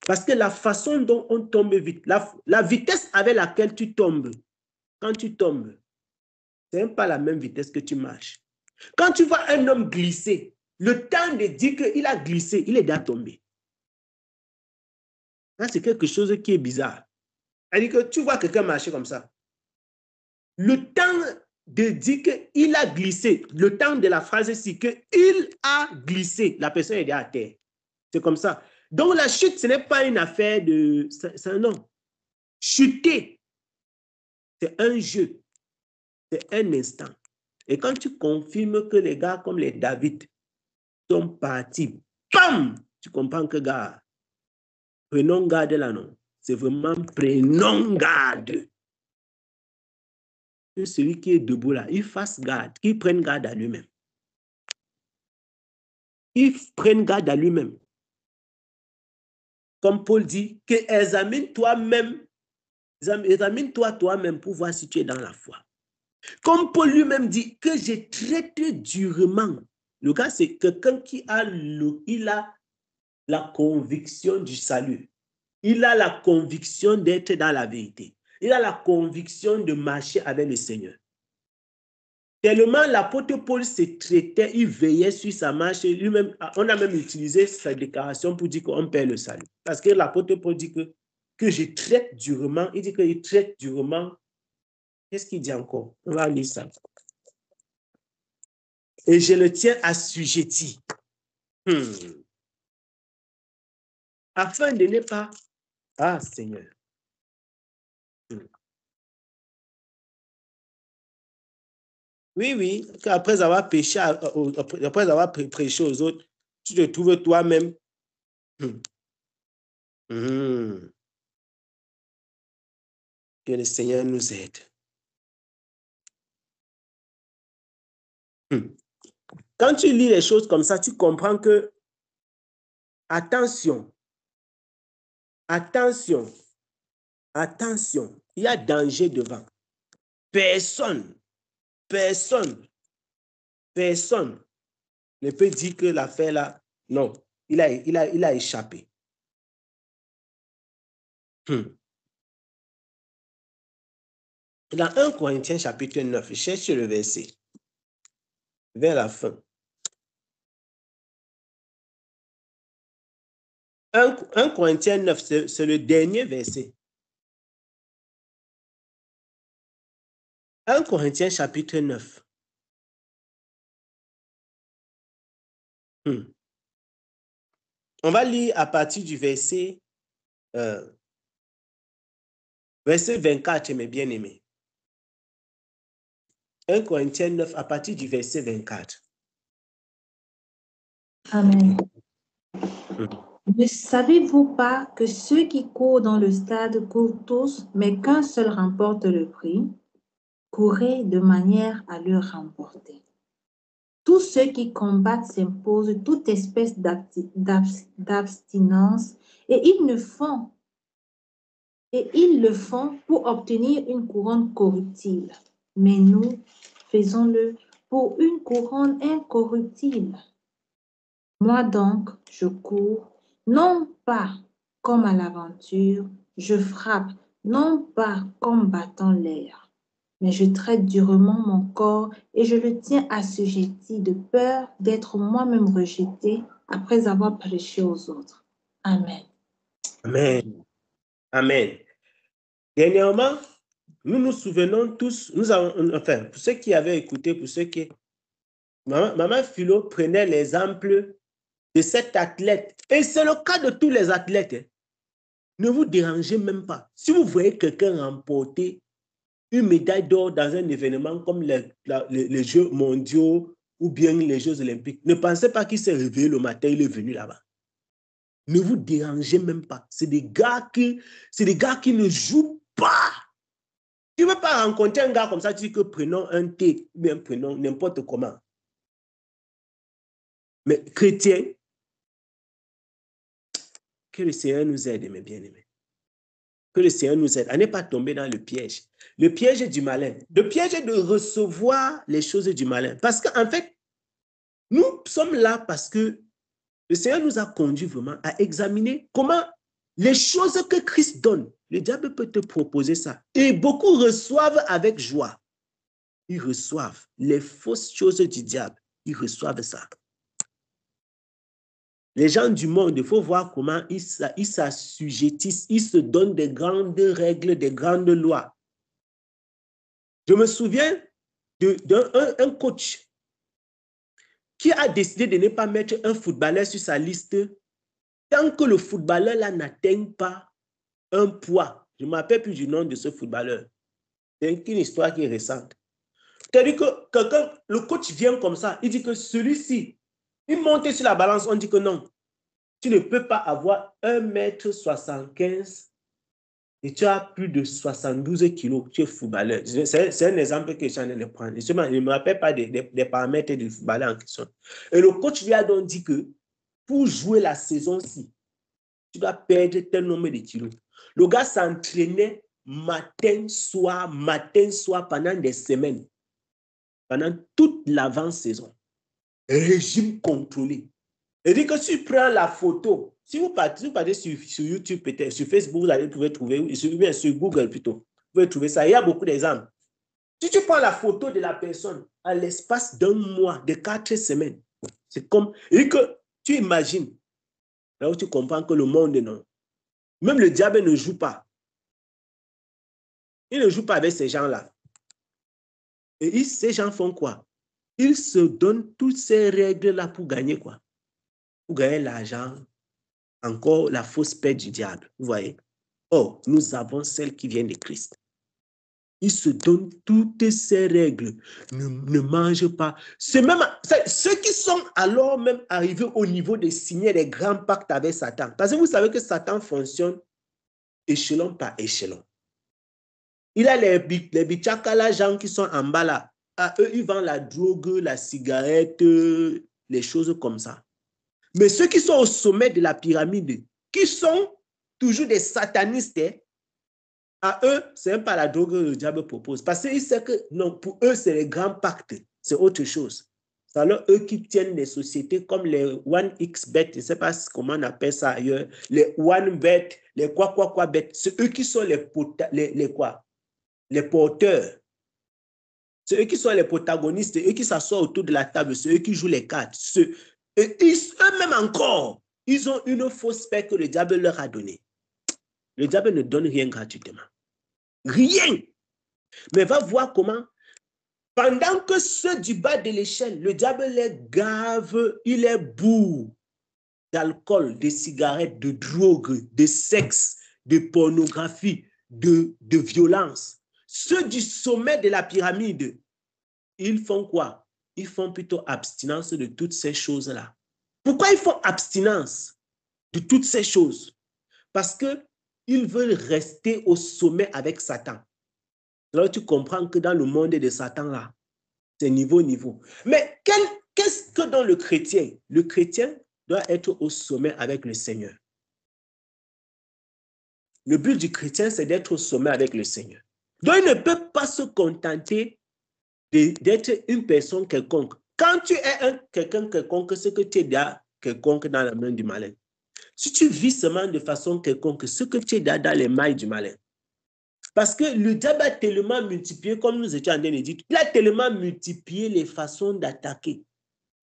Parce que la façon dont on tombe vite, la vitesse avec laquelle tu tombes, quand tu tombes, ce n'est pas la même vitesse que tu marches. Quand tu vois un homme glisser, le temps de dire qu'il a glissé, il est déjà tombé. Ça, c'est quelque chose qui est bizarre. C'est-à-dire que tu vois quelqu'un marcher comme ça. Le temps de dire qu'il a glissé, le temps de la phrase, c'est qu'il a glissé. La personne est déjà à terre. C'est comme ça. Donc, la chute, ce n'est pas une affaire de... C'est un nom. Chuter, c'est un jeu. C'est un instant. Et quand tu confirmes que les gars comme les David sont partis, bam, tu comprends que, gars, prenons garde là, non. C'est vraiment prenons garde. Que celui qui est debout là, il fasse garde, qu'il prenne garde à lui-même. Il prenne garde à lui-même. Comme Paul dit, que examine-toi toi-même pour voir si tu es dans la foi. Comme Paul lui-même dit, que je traite durement. Le gars, c'est quelqu'un qui a la conviction du salut. Il a la conviction d'être dans la vérité. Il a la conviction de marcher avec le Seigneur. Tellement l'apôtre Paul se traitait, il veillait sur sa marche. Lui-même, on a même utilisé sa déclaration pour dire qu'on perd le salut. Parce que l'apôtre Paul dit que je traite durement. Il dit qu'il traite durement. Qu'est-ce qu'il dit encore? On va lire ça. et je le tiens assujetti. Afin de ne pas... Ah, Seigneur. Oui, qu'après avoir péché, après avoir prêché aux autres, tu te trouves toi-même. Que le Seigneur nous aide. Quand tu lis les choses comme ça, tu comprends que, attention, il y a danger devant. Personne ne peut dire que l'affaire là, non, il a échappé. Dans 1 Corinthiens chapitre 9, cherche le verset, vers la fin. 1 Corinthiens 9, c'est le dernier verset. 1 Corinthiens chapitre 9. On va lire à partir du verset 24, mes bien-aimés. 1 Corinthiens 9, à partir du verset 24. Amen. Ne savez-vous pas que ceux qui courent dans le stade courent tous, mais qu'un seul remporte le prix? Courez de manière à le remporter. Tous ceux qui combattent s'imposent toute espèce d'abstinence et ils le font pour obtenir une couronne corruptible. Mais nous, faisons-le pour une couronne incorruptible. Moi donc, je cours, non pas comme à l'aventure, je frappe, non pas comme battant l'air, mais je traite durement mon corps et je le tiens assujetti de peur d'être moi-même rejeté après avoir prêché aux autres. Amen. Amen. Amen. Dernièrement, nous nous souvenons tous, enfin, pour ceux qui avaient écouté, pour ceux qui... Maman Philo prenait l'exemple de cet athlète. Et c'est le cas de tous les athlètes. Ne vous dérangez même pas. Si vous voyez quelqu'un remporter une médaille d'or dans un événement comme les Jeux mondiaux ou bien les Jeux olympiques, ne pensez pas qu'il s'est réveillé le matin, il est venu là-bas. Ne vous dérangez même pas. C'est des gars qui ne jouent pas. Tu ne veux pas rencontrer un gars comme ça, tu dis que prenons un thé, bien prenons n'importe comment. Mais chrétien, que le Seigneur nous aide, mes bien-aimés. Que le Seigneur nous aide à ne pas tomber dans le piège. Le piège du malin. Le piège est de recevoir les choses du malin. Parce qu'en fait, nous sommes là parce que le Seigneur nous a conduits vraiment à examiner comment les choses que Christ donne, le diable peut te proposer ça. Et beaucoup reçoivent avec joie. Ils reçoivent les fausses choses du diable. Ils reçoivent ça. Les gens du monde, il faut voir comment ils s'assujettissent, ils se donnent des grandes règles, des grandes lois. Je me souviens d'un coach qui a décidé de ne pas mettre un footballeur sur sa liste tant que le footballeur là n'atteint pas un poids. Je ne me rappelle plus du nom de ce footballeur. C'est une histoire qui est récente. C'est-à-dire que le coach vient comme ça, il dit que celui-ci, il monte sur la balance, on dit que non. Tu ne peux pas avoir 1,75 m et tu as plus de 72 kilos. Tu es footballeur. C'est un exemple que j'en ai de prendre. Je ne me rappelle pas des paramètres du footballeur en question. Et le coach lui a donc dit que pour jouer la saison-ci, tu dois perdre tel nombre de kilos. Le gars s'entraînait matin, soir pendant des semaines. Pendant toute l'avant-saison. Régime contrôlé. Il dit que si tu prends la photo, si vous partez sur YouTube, peut-être, sur Facebook, vous allez trouver, sur Google plutôt, vous pouvez trouver ça. Il y a beaucoup d'exemples. Si tu prends la photo de la personne à l'espace d'un mois, de 4 semaines, c'est comme, et que tu imagines, là où tu comprends que le monde, non. Même le diable ne joue pas. Il ne joue pas avec ces gens-là. Et ces gens font quoi? il se donne toutes ces règles-là pour gagner quoi? Pour gagner l'argent. Encore la fausse paix du diable. Vous voyez? Or, nous avons celle qui vient de Christ. Il se donne toutes ces règles. Ne mange pas. C'est même ceux qui sont alors même arrivés au niveau de signer des grands pactes avec Satan. Parce que vous savez que Satan fonctionne échelon par échelon. Il a les bichaka, les gens qui sont en bas là. À eux, ils vendent la drogue, la cigarette, les choses comme ça. Mais ceux qui sont au sommet de la pyramide, qui sont toujours des satanistes, à eux, ce n'est pas la drogue que le diable propose. Parce qu'ils savent que non, pour eux, c'est les grands pactes. C'est autre chose. C'est alors eux qui tiennent les sociétés comme les 1xBet, je ne sais pas comment on appelle ça ailleurs, les 1bet, les quoi bet. C'est eux qui sont les porteurs. C'est eux qui sont les protagonistes, eux qui s'assoient autour de la table, c'est eux qui jouent les cartes. Eux-mêmes encore, ils ont une fausse paix que le diable leur a donnée. Le diable ne donne rien gratuitement. Rien. Mais va voir comment, pendant que ceux du bas de l'échelle, le diable les gave, il les bourre d'alcool, de cigarettes, de drogue, de sexe, de pornographie, de violence. Ceux du sommet de la pyramide, ils font quoi? Ils font plutôt abstinence de toutes ces choses-là. Pourquoi ils font abstinence de toutes ces choses? Parce qu'ils veulent rester au sommet avec Satan. Alors tu comprends que dans le monde de Satan, là, c'est niveau. Mais qu'est-ce que dans le chrétien? Le chrétien doit être au sommet avec le Seigneur. Le but du chrétien, c'est d'être au sommet avec le Seigneur. Donc, il ne peut pas se contenter d'être une personne quelconque. Quand tu es quelqu'un quelconque, c'est que tu es déjà quelconque dans la main du malin. Si tu vis seulement de façon quelconque, c'est que tu es déjà dans les mailles du malin. Parce que le diable a tellement multiplié, comme nous étions en train de dire, il a tellement multiplié les façons d'attaquer.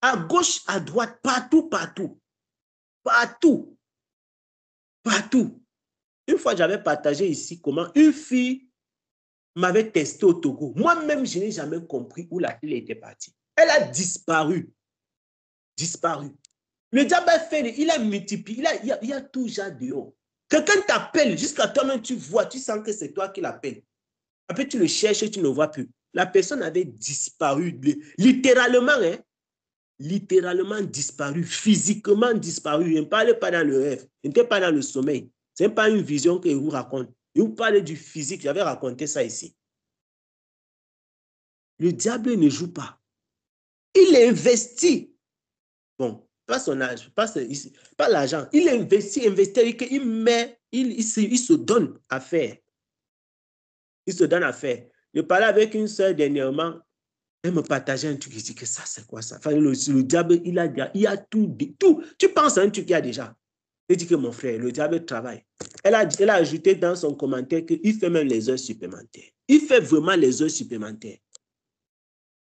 À gauche, à droite, partout. Une fois, j'avais partagé ici comment une fille m'avait testé au Togo. Moi-même, je n'ai jamais compris où la fille était partie. Elle a disparu. Le diable a fait, il a multiplié, il y a tout genre dehors. Quelqu'un t'appelle, jusqu'à toi-même, tu vois, tu sens que c'est toi qui l'appelles. Après, tu le cherches et tu ne le vois plus. La personne avait disparu, littéralement, littéralement disparu, physiquement disparu. Je ne parle pas dans le rêve, je n'étais pas dans le sommeil. Ce n'est pas une vision que je vous raconte. Je vous parle du physique, j'avais raconté ça ici. Le diable ne joue pas. Il investit. Bon, pas son âge, pas l'argent. Il investit, il se donne à faire. Il se donne à faire. Je parlais avec une soeur dernièrement, elle me partageait un truc, je dis que ça, c'est quoi ça? Enfin, le diable, il y a tout. Tu penses à un truc qu'il y a déjà. Je dis que mon frère, le diable travaille. Elle a ajouté dans son commentaire qu'il fait même les heures supplémentaires. Il fait vraiment les heures supplémentaires.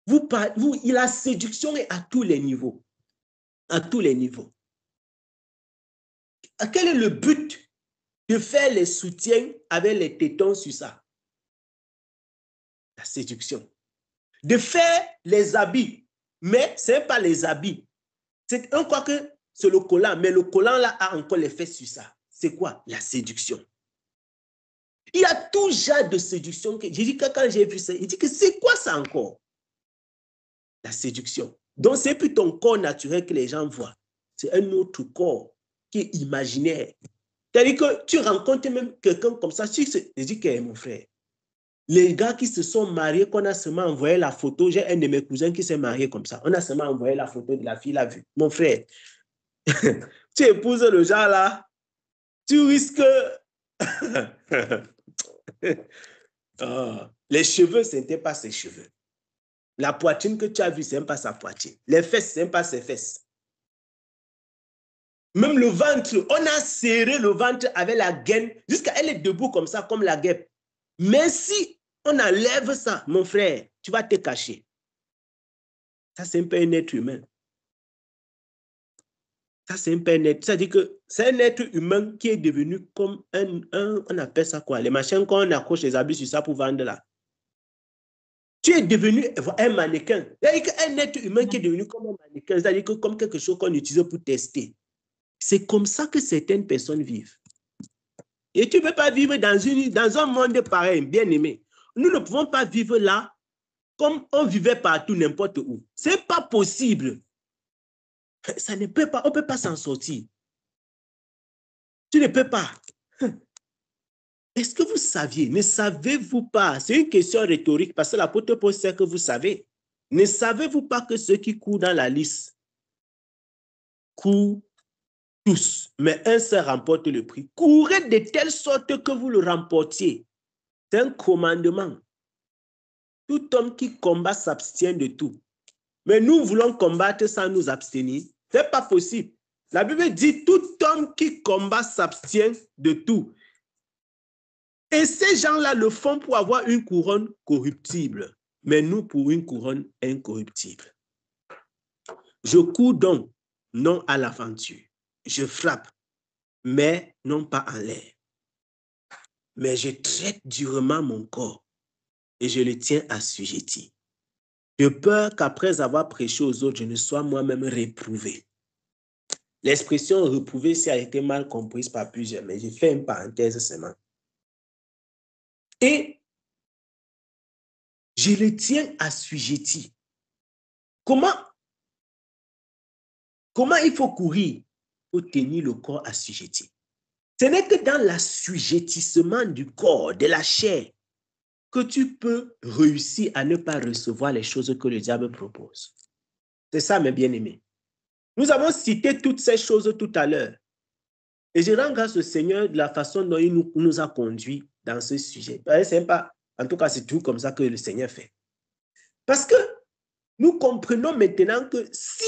La séduction est à tous les niveaux. À tous les niveaux. Quel est le but de faire les soutiens avec les tétons sur ça? La séduction. De faire les habits, mais ce n'est pas les habits. C'est un quoi que c'est le collant, mais le collant là a encore l'effet sur ça. C'est quoi? La séduction. Il y a tout genre de séduction. J'ai dit que quand j'ai vu ça, il dit que c'est quoi ça encore? La séduction. Donc, c'est plus ton corps naturel que les gens voient. C'est un autre corps qui est imaginaire. C'est-à-dire que tu rencontres même quelqu'un comme ça. Je dis que mon frère, les gars qui se sont mariés, qu'on a seulement envoyé la photo, j'ai un de mes cousins qui s'est marié comme ça. On a seulement envoyé la photo de la fille, l'a vue. Mon frère, tu épouses le genre là, tu risques... les cheveux, ce n'était pas ses cheveux. La poitrine que tu as vue, ce n'est pas sa poitrine. Les fesses, ce n'est pas ses fesses. Même le ventre, on a serré le ventre avec la gaine, jusqu'à elle est debout comme ça, comme la guêpe. Mais si on enlève ça, mon frère, tu vas te cacher. Ça, c'est un peu un être humain. Ça, c'est un peu un être. C'est-à-dire que c'est un être humain qui est devenu comme on appelle ça quoi? Les machines qu'on accroche les habits sur ça pour vendre là. Tu es devenu un mannequin. C'est-à-dire qu'un être humain qui est devenu comme un mannequin, c'est-à-dire que comme quelque chose qu'on utilise pour tester. C'est comme ça que certaines personnes vivent. Et tu ne peux pas vivre dans un monde pareil, bien aimé. Nous ne pouvons pas vivre là comme on vivait partout, n'importe où. Ce n'est pas possible. Ça ne peut pas, on ne peut pas s'en sortir. Tu ne peux pas. Est-ce que vous saviez? Ne savez-vous pas? C'est une question rhétorique parce que l'apôtre Paul sait que vous savez. Ne savez-vous pas que ceux qui courent dans la liste courent tous, mais un seul remporte le prix? Courez de telle sorte que vous le remportiez. C'est un commandement. Tout homme qui combat s'abstient de tout. Mais nous voulons combattre sans nous abstenir. Ce n'est pas possible. La Bible dit tout homme qui combat s'abstient de tout. Et ces gens-là le font pour avoir une couronne corruptible, mais nous pour une couronne incorruptible. Je cours donc, non à l'aventure. Je frappe, mais non pas en l'air. Mais je traite durement mon corps et je le tiens assujetti. De peur qu'après avoir prêché aux autres, je ne sois moi-même réprouvé. L'expression réprouvé, ça a été mal comprise par plusieurs, mais j'ai fait une parenthèse seulement. Et je le tiens assujetti. Comment il faut courir pour tenir le corps assujetti? Ce n'est que dans l'assujettissement du corps, de la chair, que tu peux réussir à ne pas recevoir les choses que le diable propose. C'est ça, mes bien-aimés. Nous avons cité toutes ces choses tout à l'heure. Et je rends grâce au Seigneur de la façon dont il nous a conduits dans ce sujet. C'est pas, en tout cas, c'est tout comme ça que le Seigneur fait. Parce que nous comprenons maintenant que si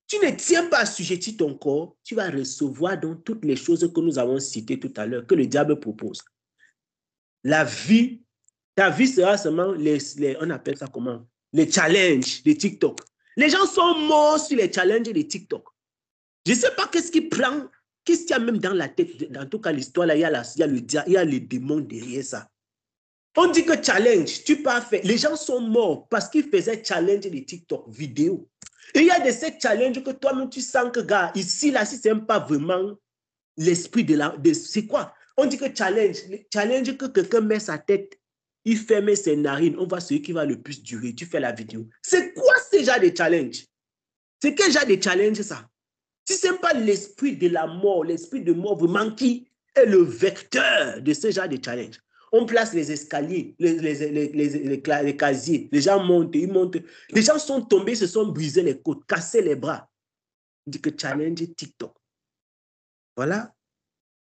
tu ne tiens pas assujetti ton corps, tu vas recevoir donc toutes les choses que nous avons citées tout à l'heure, que le diable propose. La vie, ta vie sera seulement on appelle ça comment? Les challenges de TikTok. Les gens sont morts sur les challenges de TikTok. Je ne sais pas qu'est-ce qui prend, qu'est-ce qu'il y a même dans la tête, dans tout cas l'histoire, là, il y a le démon derrière ça. On dit que challenge, tu peux faire. Les gens sont morts parce qu'ils faisaient challenge de TikTok vidéo. Et il y a de ces challenges que toi-même tu sens que, gars, ici, là, si ce n'est pas vraiment l'esprit c'est quoi? On dit que challenge que quelqu'un met sa tête, il ferme ses narines, on voit celui qui va le plus durer, tu fais la vidéo. C'est quoi ce genre de challenge? C'est quel genre de challenge ça? Si ce n'est pas l'esprit de la mort, l'esprit de mort vraiment qui est le vecteur de ce genre de challenge. On place les escaliers, les casiers, les gens montent, ils montent. Les gens sont tombés, se sont brisés les côtes, cassés les bras. On dit que challenge TikTok. Voilà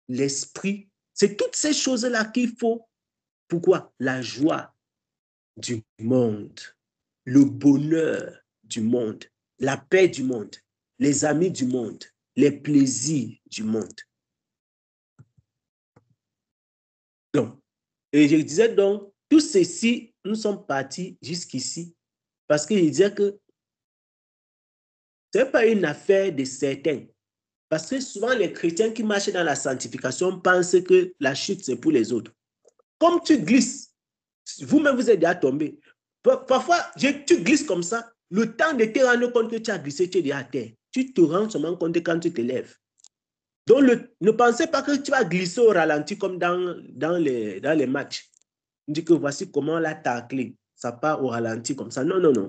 l'esprit. C'est toutes ces choses-là qu'il faut. Pourquoi? La joie du monde, le bonheur du monde, la paix du monde, les amis du monde, les plaisirs du monde. Donc, et je disais donc, tout ceci, nous sommes partis jusqu'ici parce qu'il disait que ce n'est pas une affaire de certains. Parce que souvent, les chrétiens qui marchent dans la sanctification pensent que la chute, c'est pour les autres. Comme tu glisses, vous-même, vous êtes déjà tombé. Parfois, tu glisses comme ça, le temps de te rendre compte que tu as glissé, tu es déjà à terre. Tu te rends seulement compte quand tu te lèves. Donc, ne pensez pas que tu vas glisser au ralenti comme dans les matchs. On dit que voici comment on l'a taclé. Ça part au ralenti comme ça. Non, non, non.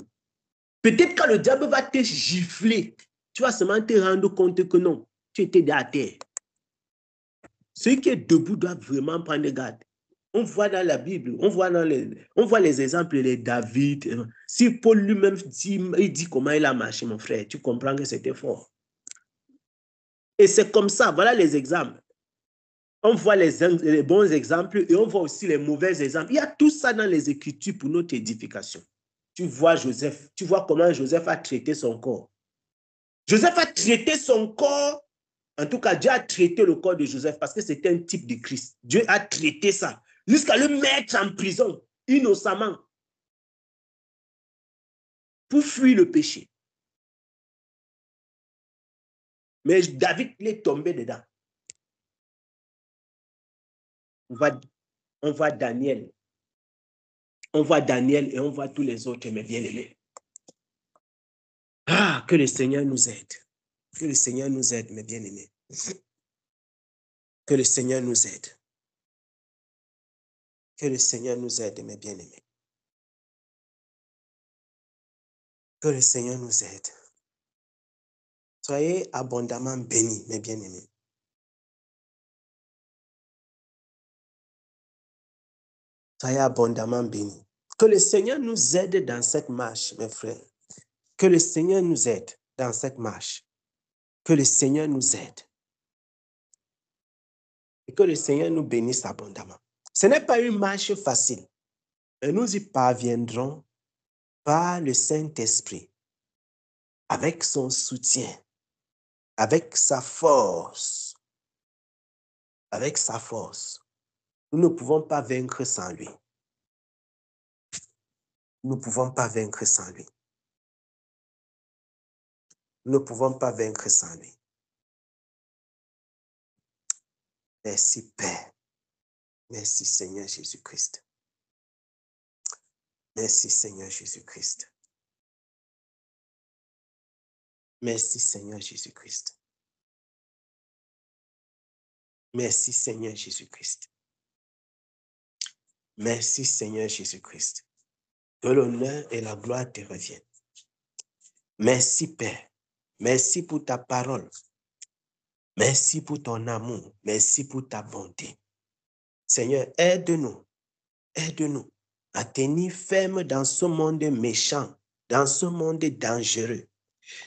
Peut-être quand le diable va te gifler, tu vas seulement te rendre compte que non, tu étais déjà à terre. Ceux qui est debout doivent vraiment prendre garde. On voit dans la Bible, on voit les exemples, les David. Si Paul lui-même dit comment il a marché, mon frère, tu comprends que c'était fort. Et c'est comme ça, voilà les exemples. On voit les bons exemples et on voit aussi les mauvais exemples. Il y a tout ça dans les Écritures pour notre édification. Tu vois Joseph, tu vois comment Joseph a traité son corps. Joseph a traité son corps, en tout cas Dieu a traité le corps de Joseph parce que c'était un type de Christ. Dieu a traité ça jusqu'à le mettre en prison innocemment pour fuir le péché. Mais David est tombé dedans. On voit Daniel. On voit Daniel et on voit tous les autres, mes bien-aimés. Ah, que le Seigneur nous aide. Que le Seigneur nous aide, mes bien-aimés. Que le Seigneur nous aide. Que le Seigneur nous aide, mes bien-aimés. Que le Seigneur nous aide. Soyez abondamment bénis, mes bien-aimés. Soyez abondamment bénis. Que le Seigneur nous aide dans cette marche, mes frères. Que le Seigneur nous aide dans cette marche. Que le Seigneur nous aide. Et que le Seigneur nous bénisse abondamment. Ce n'est pas une marche facile, mais nous y parviendrons par le Saint-Esprit, avec son soutien, avec sa force. Avec sa force. Nous ne pouvons pas vaincre sans lui. Nous ne pouvons pas vaincre sans lui. Nous ne pouvons pas vaincre sans lui. Merci Père. Merci Seigneur Jésus-Christ. Merci Seigneur Jésus-Christ. Merci Seigneur Jésus-Christ. Merci Seigneur Jésus-Christ. Merci Seigneur Jésus-Christ. Que l'honneur et la gloire te reviennent. Merci Père. Merci pour ta parole. Merci pour ton amour. Merci pour ta bonté. Seigneur, aide-nous à tenir ferme dans ce monde méchant, dans ce monde dangereux,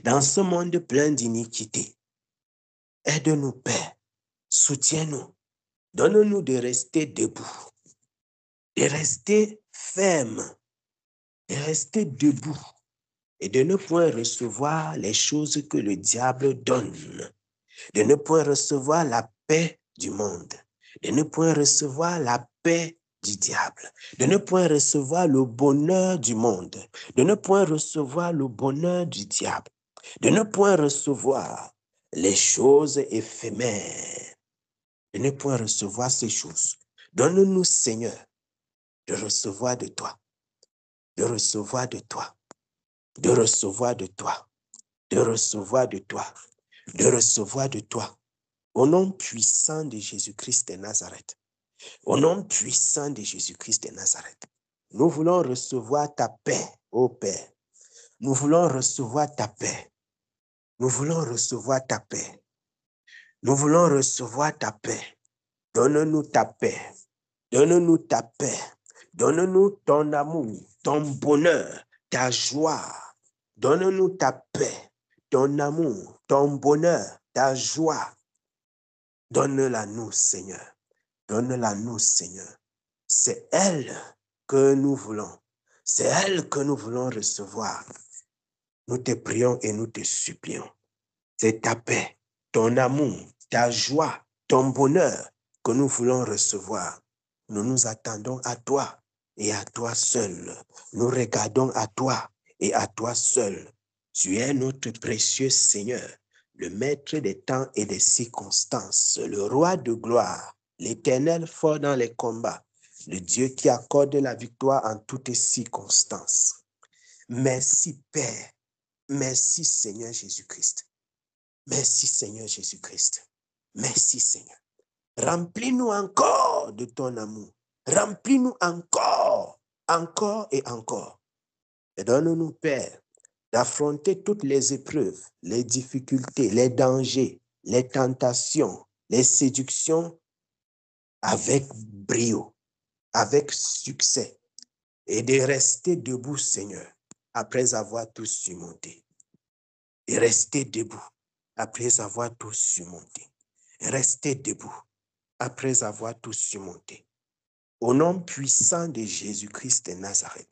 dans ce monde plein d'iniquité. Aide-nous, Père. Soutiens-nous. Donne-nous de rester debout, de rester ferme, de rester debout et de ne point recevoir les choses que le diable donne, de ne point recevoir la paix du monde, de ne point recevoir la paix du diable, de ne point recevoir le bonheur du monde, de ne point recevoir le bonheur du diable, de ne point recevoir les choses éphémères, de ne point recevoir ces choses. Donne-nous, Seigneur, de recevoir de toi, de recevoir de toi, de recevoir de toi, de recevoir de toi, de recevoir de toi. Au nom puissant de Jésus-Christ de Nazareth, au nom puissant de Jésus-Christ de Nazareth, nous voulons recevoir ta paix, ô Père. Nous voulons recevoir ta paix. Nous voulons recevoir ta paix. Nous voulons recevoir ta paix. Donne-nous ta paix. Donne-nous ta paix. Donne-nous ton amour, ton bonheur, ta joie. Donne-nous ta paix, ton amour, ton bonheur, ta joie. Donne-la nous, Seigneur. Donne-la nous, Seigneur. C'est elle que nous voulons. C'est elle que nous voulons recevoir. Nous te prions et nous te supplions. C'est ta paix, ton amour, ta joie, ton bonheur que nous voulons recevoir. Nous nous attendons à toi et à toi seul. Nous regardons à toi et à toi seul. Tu es notre précieux Seigneur, le maître des temps et des circonstances, le roi de gloire, l'Éternel fort dans les combats, le Dieu qui accorde la victoire en toutes circonstances. Merci Père, merci Seigneur Jésus-Christ. Merci Seigneur Jésus-Christ. Merci Seigneur. Remplis-nous encore de ton amour. Remplis-nous encore, encore et encore. Et donne-nous, Père, d'affronter toutes les épreuves, les difficultés, les dangers, les tentations, les séductions avec brio, avec succès, et de rester debout, Seigneur, après avoir tout surmonté. Et rester debout après avoir tout surmonté. Rester debout après avoir tout surmonté. Au nom puissant de Jésus-Christ de Nazareth,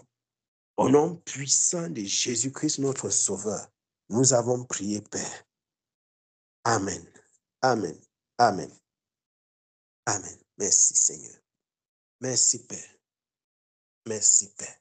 au nom puissant de Jésus-Christ notre Sauveur, nous avons prié, Père. Amen. Amen. Amen. Amen. Merci, Seigneur. Merci, Père. Merci, Père.